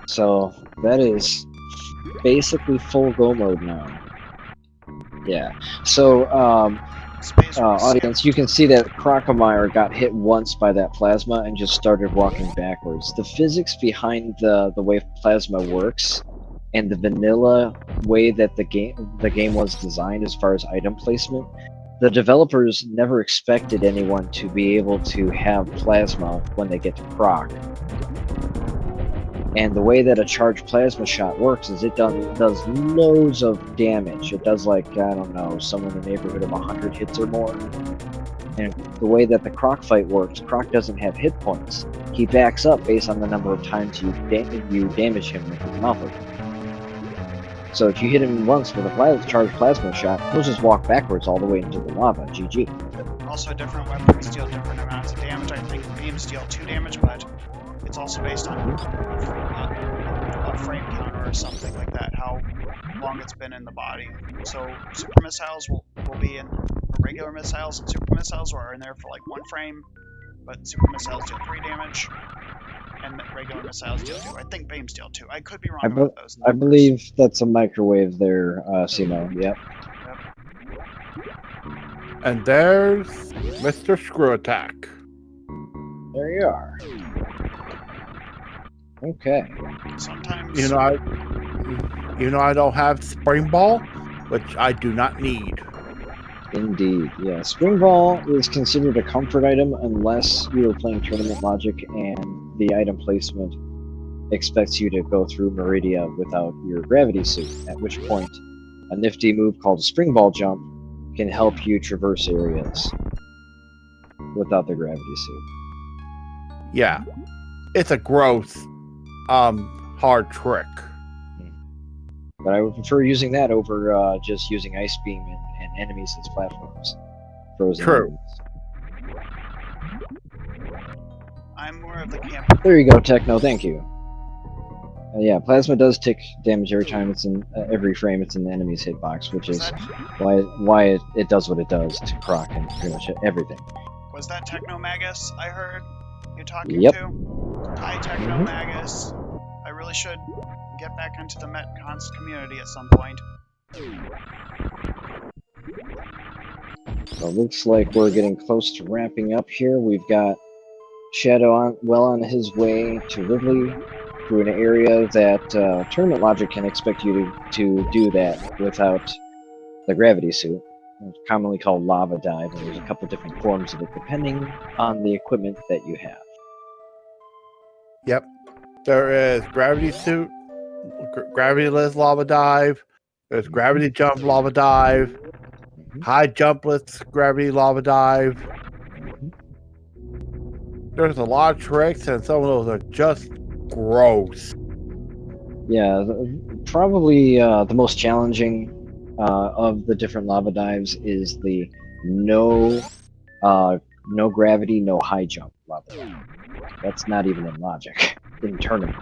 So that is basically full go mode now. Yeah. So Space Race, audience, you can see that Crocomire got hit once by that plasma and just started walking backwards. The physics behind the way plasma works and the vanilla way that the game was designed as far as item placement, the developers never expected anyone to be able to have plasma when they get to Croc. And the way that a charged plasma shot works is it does loads of damage. It does, like, I don't know, somewhere in the neighborhood of 100 hits or more. And the way that the Croc fight works, Croc doesn't have hit points. He backs up based on the number of times you damage him with his mouth open. So if you hit him once with a charged plasma shot, he'll just walk backwards all the way into the lava. GG. Also, different weapons deal different amounts of damage. I think beams deal 2 damage, but it's also based on a frame counter or something like that, how long it's been in the body. So super missiles will be in regular missiles, and super missiles are in there for like 1 frame, but super missiles deal 3 damage, and regular missiles deal 2. I think beams deal 2. I could be wrong about those numbers. I believe that's a microwave there, Simo. Yep. And there's Mr. Screw Attack. There you are. Okay. Sometimes You know I don't have Spring Ball, which I do not need. Indeed, yeah. Spring Ball is considered a comfort item unless you are playing tournament logic and the item placement expects you to go through Meridia without your gravity suit, at which point a nifty move called a Spring Ball Jump can help you traverse areas without the gravity suit. Yeah. It's a gross, hard trick. But I would prefer using that over just using Ice Beam and enemies as platforms. Frozen True. enemies. I'm more of the camp. There you go, Techno. Thank you. Yeah, plasma does tick damage every time it's in every frame it's in the enemy's hitbox, which is why it does what it does to Croc and pretty much everything. Was that Techno Magus I heard you talking Yep. to? Hi, Techno Magus. I really should get back into the Metcons community at some point. So it looks like we're getting close to wrapping up here. We've got Shadow well on his way to Ridley through an area that tournament logic can expect you to do that without the gravity suit. It's commonly called lava dive, and there's a couple different forms of it depending on the equipment that you have. Yep. There is Gravity Suit, Gravity-less Lava Dive, there's Gravity Jump Lava Dive, High Jumpless Gravity Lava Dive. There's a lot of tricks, and some of those are just gross. Yeah, probably the most challenging of the different lava dives is the no gravity, no high jump lava dive. That's not even in logic, in tournament.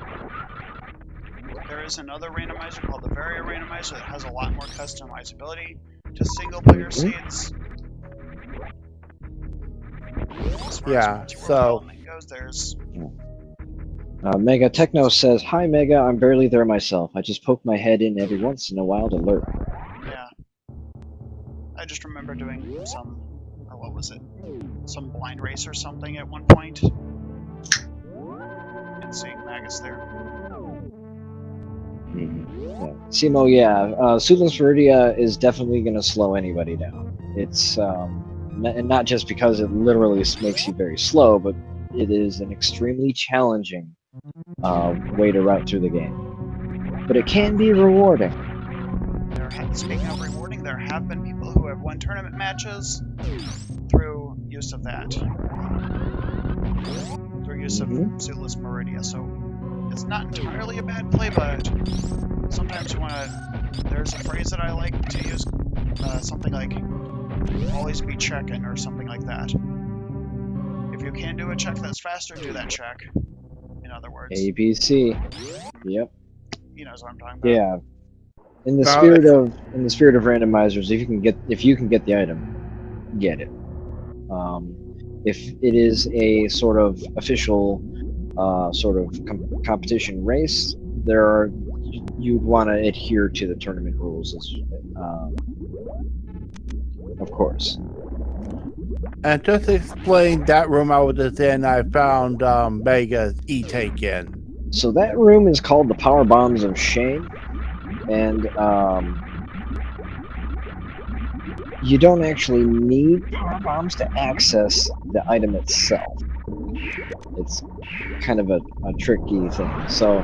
There is another randomizer called the Varia Randomizer that has a lot more customizability to single-player seeds. As far Yeah, as multiworld so development goes, there's Mega Techno says, "Hi Mega, I'm barely there myself. I just poke my head in every once in a while to lurk." yeah. I just remember doing some, what was it? Some blind race or something at one point, and seeing Magus there. Yeah. Simo, yeah, Suitless Meridia is definitely going to slow anybody down. It's and not just because it literally makes you very slow, but it is an extremely challenging way to route through the game. But it can be rewarding. Speaking of rewarding, there have been people who have won tournament matches through use of that. Through use of Suitless Meridia, so it's not entirely a bad play, but sometimes you want to... There's a phrase that I like to use, something like, always be checking, or something like that. If you can do a check that's faster, do that check. In other words. ABC. Yep. You know what I'm talking about. Yeah. In the spirit of randomizers, if you can get the item, get it. If it is a sort of official competition race, you'd want to adhere to the tournament rules, of course. And just to explain that room I was just in, I found Mega's E-Tank in. So that room is called the Power Bombs of Shame, and you don't actually need power bombs to access the item itself. It's kind of a tricky thing. So,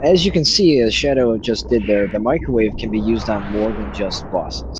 as you can see, as Shadow just did there, the microwave can be used on more than just bosses.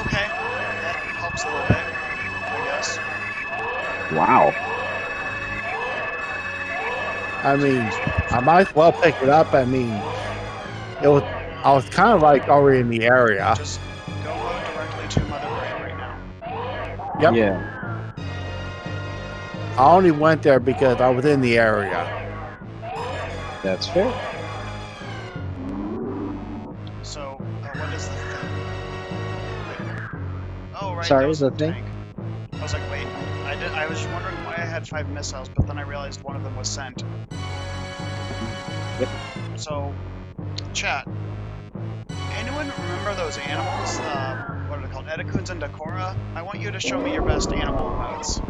Okay, that helps a little bit, I guess. Wow. I mean, I might as well pick it up. I mean, I was kind of like already in the area. Just go load directly to Mother Brain right now. Yep. Yeah. I only went there because I was in the area. That's fair. So, what is the thing? Wait. Oh, right. Sorry, that was the the thing? tank. I was like, wait. I was just wondering why I had 5 missiles, but then I realized one of them was sent. Yep. So, chat. Anyone remember those animals? What are they called? Edicoons and Decora? I want you to show me your best animal emotes.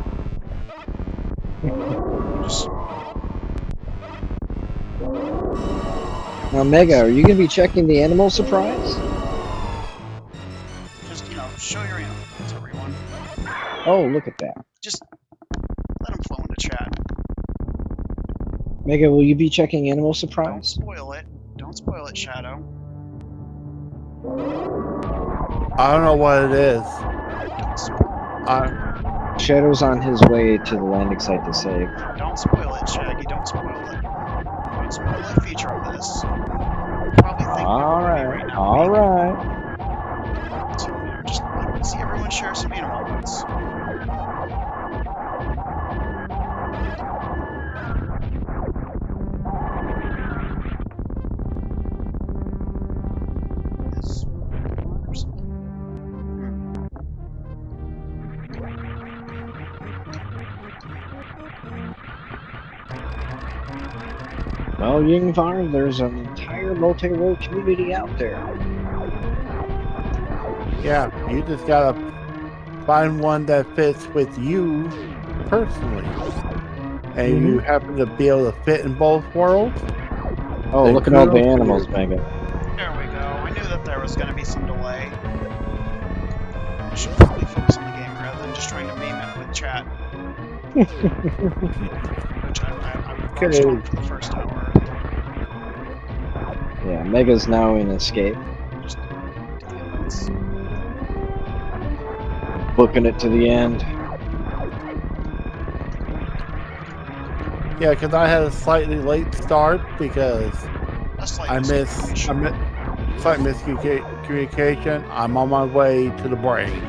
Just... Now, Mega, are you going to be checking the animal surprise? Just, show your animal emotes, everyone. Oh, look at that. Just let them flow into chat. Mega, will you be checking animal Don't surprise? spoil it. Don't spoil it, Shadow. I don't know what it is. Don't spoil Shadow's on his way to the landing site to save. Don't spoil it, Shaggy. Don't spoil it. Don't spoil the feature of this. You probably think Alright, now. alright. So, just let me see everyone share some animal emotes. Is or something? Well, Yingvar, there's an entire multi-world community out there. Yeah, you just gotta find one that fits with you personally. And you happen to be able to fit in both worlds. Oh, Then look at all the kudos to animals, you. Mega. There we go. I knew that there was going to be some delay. I should probably focus on the game rather than just trying to meme it with chat. Which I watched on for the first hour. Yeah, Mega's now in escape. Just it's Booking it to the end. Yeah, because I had a slightly late start because a slight I missed slight miscommunication. I'm on my way to the brain.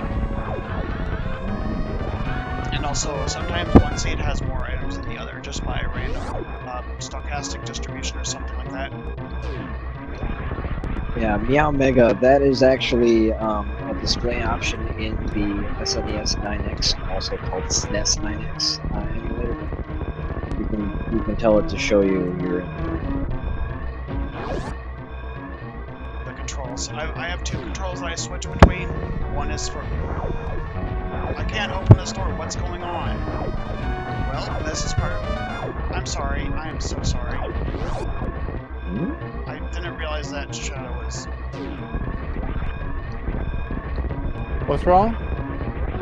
And also, sometimes one seed has more items than the other, just by random stochastic distribution or something like that. Yeah, Meow Mega, that is actually a display option in the SNES 9X, also called SNES 9X emulator. You can tell it to show you your The controls. I have 2 controls that I switch between. One is for... I can't open this door. What's going on? Well, this is part of... I'm sorry. I am so sorry. I didn't realize that Shadow was... What's wrong?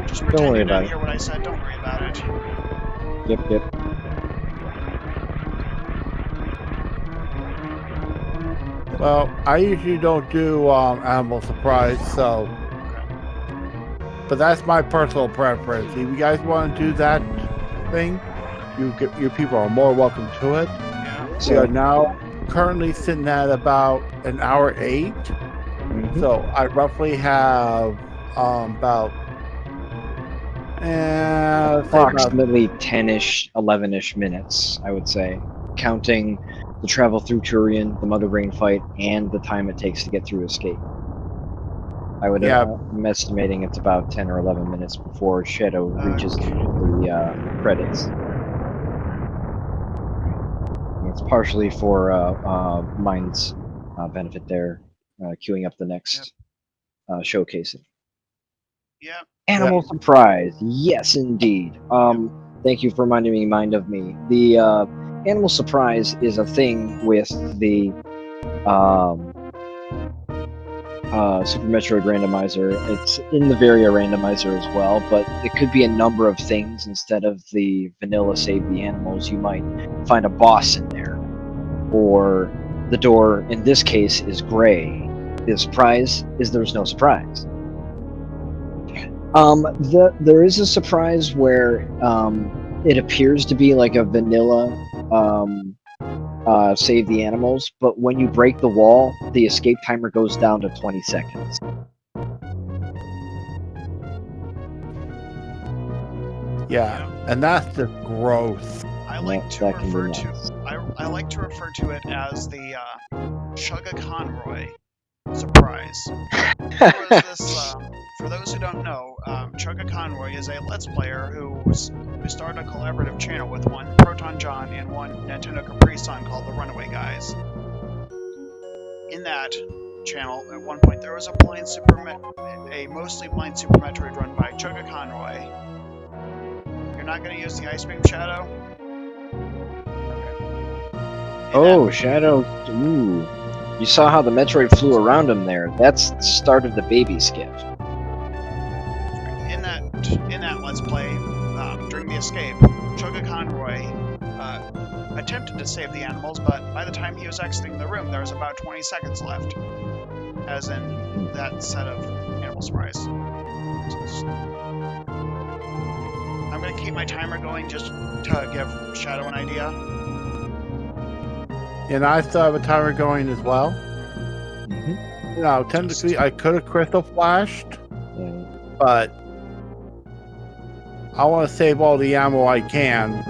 Just Don't pretend worry you about didn't hear what I said. Don't worry about it. Yep. Well, I usually don't do animal surprise, so... But that's my personal preference. If you guys want to do that thing, you people are more welcome to it. Yeah. We are now currently sitting at about an hour 8. So I roughly have about approximately 10-ish, 11-ish minutes, I would say, counting the travel through Turian, the Mother Brain fight, and the time it takes to get through Escape. I'm estimating it's about 10 or 11 minutes before Shadow reaches the credits. And it's partially for mine's benefit there, queuing up the next showcasing. Yeah. Animal Surprise, yes indeed. Thank you for reminding me, The Animal Surprise is a thing with the Super Metroid Randomizer. It's in the Varia Randomizer as well, but it could be a number of things. Instead of the vanilla save the animals, you might find a boss in there. Or the door, in this case, is gray. The surprise is there's no surprise. There is a surprise where it appears to be like a vanilla save the animals, but when you break the wall, the escape timer goes down to 20 seconds. Yeah, and that's the growth. I like to refer to it as the Chugga Conroy surprise. There was this, for those who don't know, Chugga Conroy is a Let's Player who started a collaborative channel with one Proton John and one Nintendo Capri Sun called the Runaway Guys. In that channel, at one point, there was a mostly blind Super Metroid run by Chugga Conroy. You're not going to use the Ice Beam Shadow? Okay. Oh, Shadow. Ooh. You saw how the Metroid flew around him there. That's the start of the baby skip. In that Let's Play, during the escape, Chugga Conroy attempted to save the animals, but by the time he was exiting the room, there was about 20 seconds left. As in that set of animal surprise. I'm going to keep my timer going just to give Shadow an idea. And I still have a timer going as well. Mm-hmm. Now, technically, I could have crystal flashed, but I want to save all the ammo I can.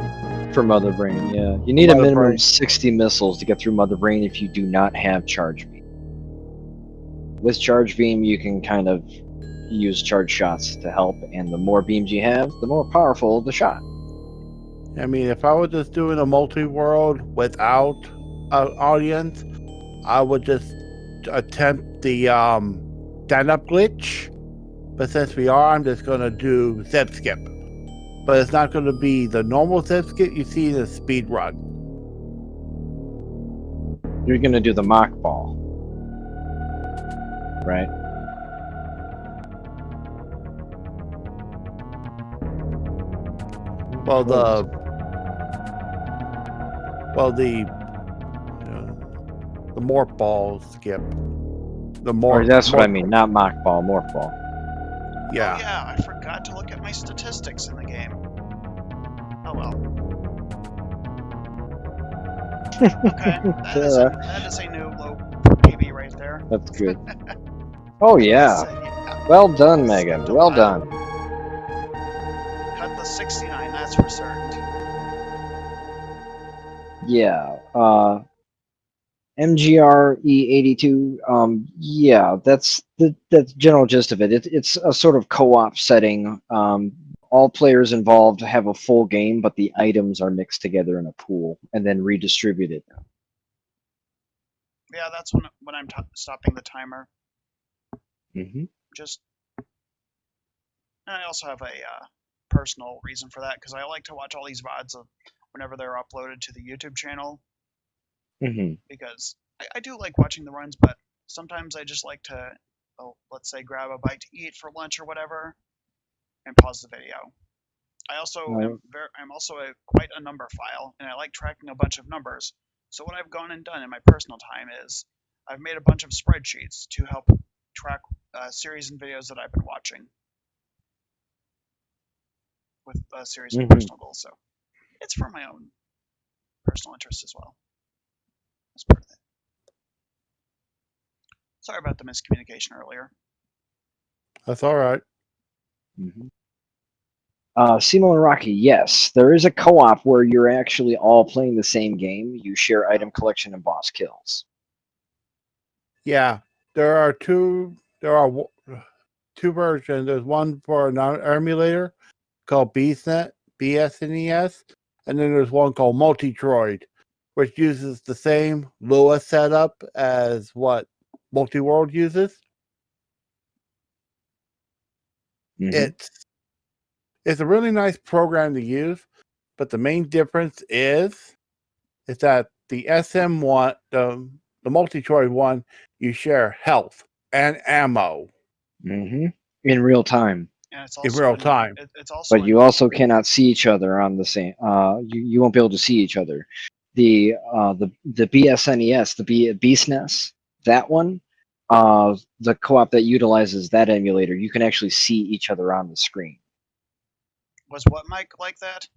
For Mother Brain, yeah. You need a minimum Brain. of 60 missiles to get through Mother Brain if you do not have Charge Beam. With Charge Beam, you can kind of use charge shots to help, and the more beams you have, the more powerful the shot. I mean, if I was just doing a multi-world without an audience, I would just attempt the stand-up glitch. But since we are, I'm just going to do zip skip. But it's not going to be the normal zip skip you see in the speed run. You're going to do the mock ball. Right? Well, the morph ball skip. The more. That's what I mean, not mock ball, morph ball. Yeah. Oh, yeah, I forgot to look at my statistics in the game. Oh well. Okay, that is a new low PB right there. That's good. Oh yeah. Well done, Megan. Well done. Cut the 69, that's for certain. Yeah. MGRE82. Yeah, that's the general gist of it. It's a sort of co-op setting. All players involved have a full game, but the items are mixed together in a pool and then redistributed. Yeah, that's when I'm stopping the timer. Mm-hmm. And I also have a personal reason for that, because I like to watch all these VODs whenever they're uploaded to the YouTube channel. Mm-hmm. Because I do like watching the runs, but sometimes I just like to, let's say, grab a bite to eat for lunch or whatever, and pause the video. I'm also quite a number file, and I like tracking a bunch of numbers. So what I've gone and done in my personal time is I've made a bunch of spreadsheets to help track series and videos that I've been watching with a series of personal goals. So it's for my own personal interest as well. That's part of it. Sorry about the miscommunication earlier. That's all right. Mm-hmm. Simo and Rocky, yes, there is a co-op where you're actually all playing the same game. You share item collection and boss kills. Yeah, there are two versions. There's one for an emulator called BSNES, and then there's one called Multitroid, which uses the same Lua setup as what Multiworld uses. Mm-hmm. It's a really nice program to use, but the main difference is that the SM1, the Multitroid one, you share health and ammo. Mm-hmm. In real time. And it's also in real time. It's also but you also cannot see each other on the same. You won't be able to see each other. The BSNES, the BSNES, that one, the co-op that utilizes that emulator, you can actually see each other on the screen. Was what, Mike, like that?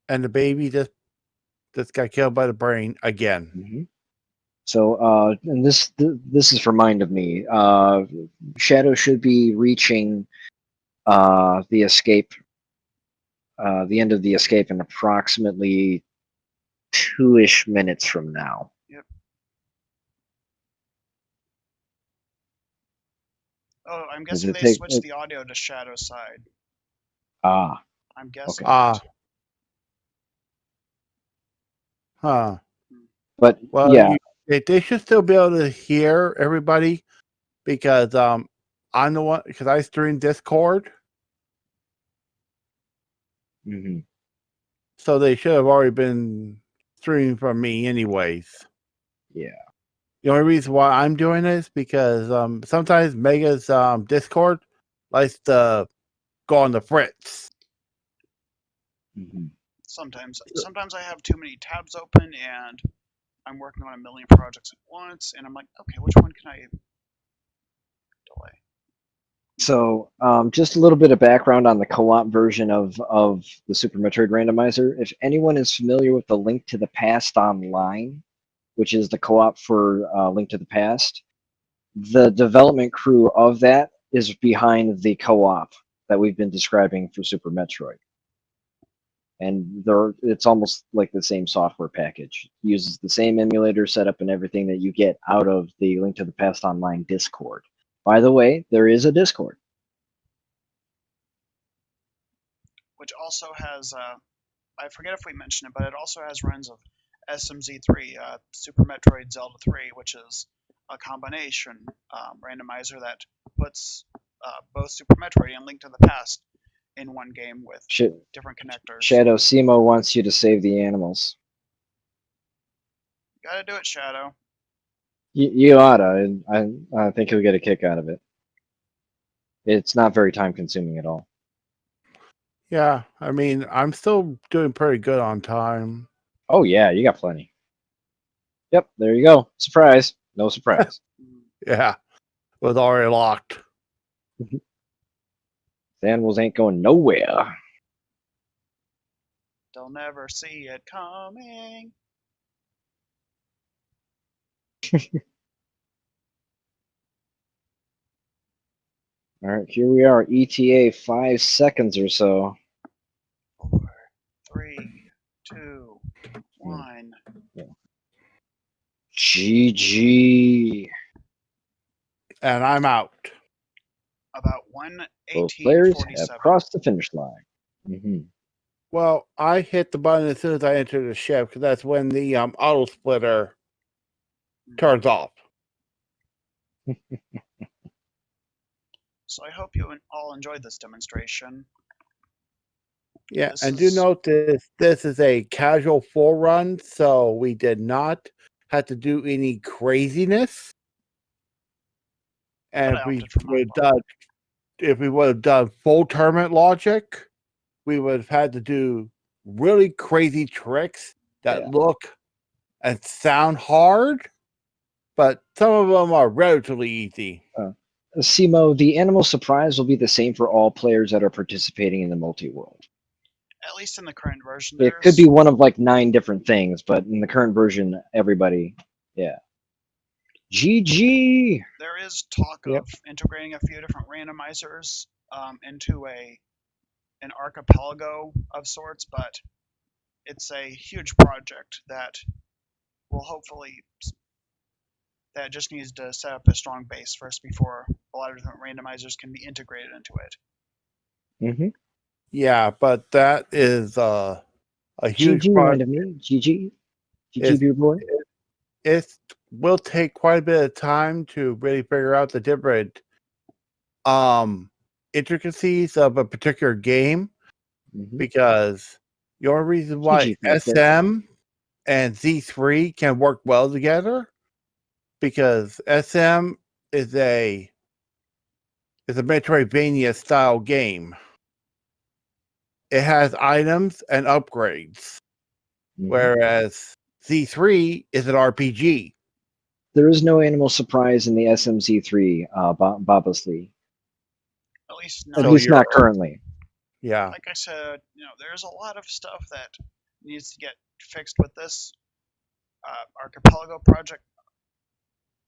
And the baby just got killed by the brain again. Mm-hmm. So, and this is reminded me. Shadow should be reaching the escape, the end of the escape, in approximately 2-ish minutes from now. Yep. Oh, I'm guessing they switched the audio to Shadow's side. Ah. I'm guessing. Okay. Ah. Huh. But well, yeah, they should still be able to hear everybody because I'm the one because I stream Discord. Mm-hmm. So they should have already been streaming from me anyways. Yeah. The only reason why I'm doing this because sometimes Mega's Discord likes to go on the fritz. Mm-hmm. Sometimes I have too many tabs open and I'm working on a million projects at once, and I'm like, okay, which one can I delay? So, just a little bit of background on the co-op version of the Super Metroid Randomizer. If anyone is familiar with the Link to the Past Online, which is the co-op for Link to the Past, the development crew of that is behind the co-op that we've been describing for Super Metroid. And it's almost like the same software package. It uses the same emulator setup and everything that you get out of the Link to the Past Online Discord. By the way, there is a Discord. Which also has, I forget if we mentioned it, but it also has runs of SMZ3, Super Metroid Zelda 3, which is a combination randomizer that puts both Super Metroid and Link to the Past in one game with different connectors. Shadow Simo wants you to save the animals. Gotta do it, Shadow. You oughta. I think you'll get a kick out of it. It's not very time consuming at all. Yeah, I mean, I'm still doing pretty good on time. Oh yeah, you got plenty. Yep, there you go. Surprise. No surprise. Yeah, it was already locked. The animals ain't going nowhere. They'll never see it coming. All right, here we are. ETA 5 seconds or so. 4, 3, 2, 1. Yeah. GG. And I'm out. About Both players 1:18:47. have crossed the finish line. Mm-hmm. Well, I hit the button as soon as I entered the ship because that's when the auto splitter turns off. So I hope you all enjoyed this demonstration. Yeah, and do note this is a casual full run, so we did not have to do any craziness. And if we would have done full tournament logic, we would have had to do really crazy tricks that look and sound hard, but some of them are relatively easy. Simo, the animal surprise will be the same for all players that are participating in the multi-world. At least in the current version. It could be one of like 9 different things, but in the current version, everybody, yeah. GG! There is talk of integrating a few different randomizers into an archipelago of sorts, but it's a huge project that will hopefully that just needs to set up a strong base first before a lot of different randomizers can be integrated into it. Mm-hmm. Yeah, but that is a huge GG project. GG, beer boy. It will take quite a bit of time to really figure out the different intricacies of a particular game, because the only reason why SM and Z3 can work well together, because SM is a Metroidvania style game. It has items and upgrades, whereas Z3 is an RPG. There is no animal surprise in the SMZ3, Baba's Lee. At least At not. least not currently. Yeah. Like I said, there's a lot of stuff that needs to get fixed with this archipelago project.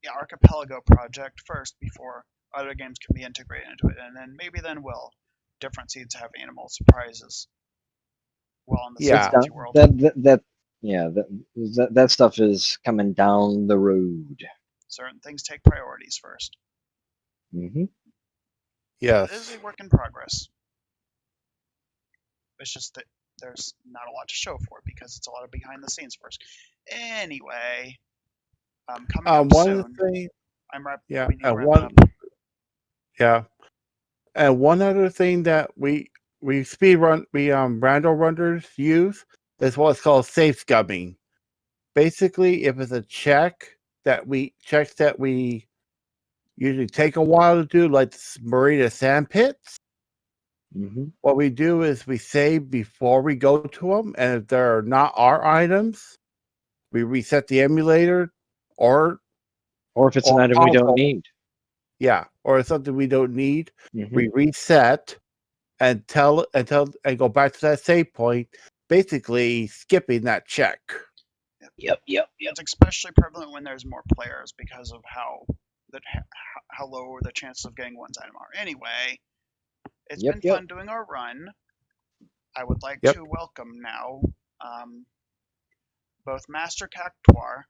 Yeah, archipelago project first before other games can be integrated into it, and then maybe different seeds have animal surprises. Well, in the Yeah. world. That stuff is coming down the road. Certain things take priorities first. Mm-hmm. Yes. It is a work in progress. It's just that there's not a lot to show for it because it's a lot of behind the scenes first. Anyway, coming up one soon. of the things, I'm wrap. yeah, We need to and wrap one, up. yeah, and one other thing that we speedrun, random runners use is what's called safe scubbing. Basically, if it's a checks that we usually take a while to do, like the marina sand pits. Mm-hmm. What we do is we save before we go to them, and if they're not our items, we reset the emulator, or if it's an item we don't need. Yeah, or something we don't need, Mm-hmm. we reset and go back to that save point, basically skipping that check. Yep. It's especially prevalent when there's more players because of how low the chances of getting one's item are. Anyway, it's been fun doing our run. I would like to welcome now both Master Cactuar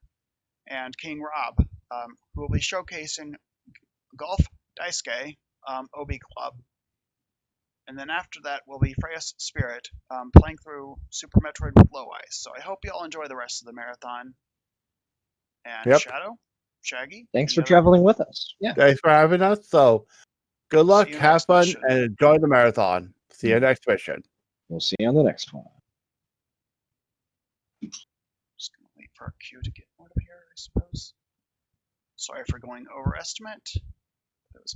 and King Rob, who will be showcasing Golf Daisuke OB Club. And then after that will be Freya's Spirit playing through Super Metroid with Low Ice. So I hope you all enjoy the rest of the marathon. And Shadow, Shaggy, thanks for traveling with us. Yeah. Thanks for having us. So good luck, have fun, and enjoy the marathon. See you next mission. We'll see you on the next one. Just going to wait for our queue to get out of here, I suppose. Sorry for going overestimate. It was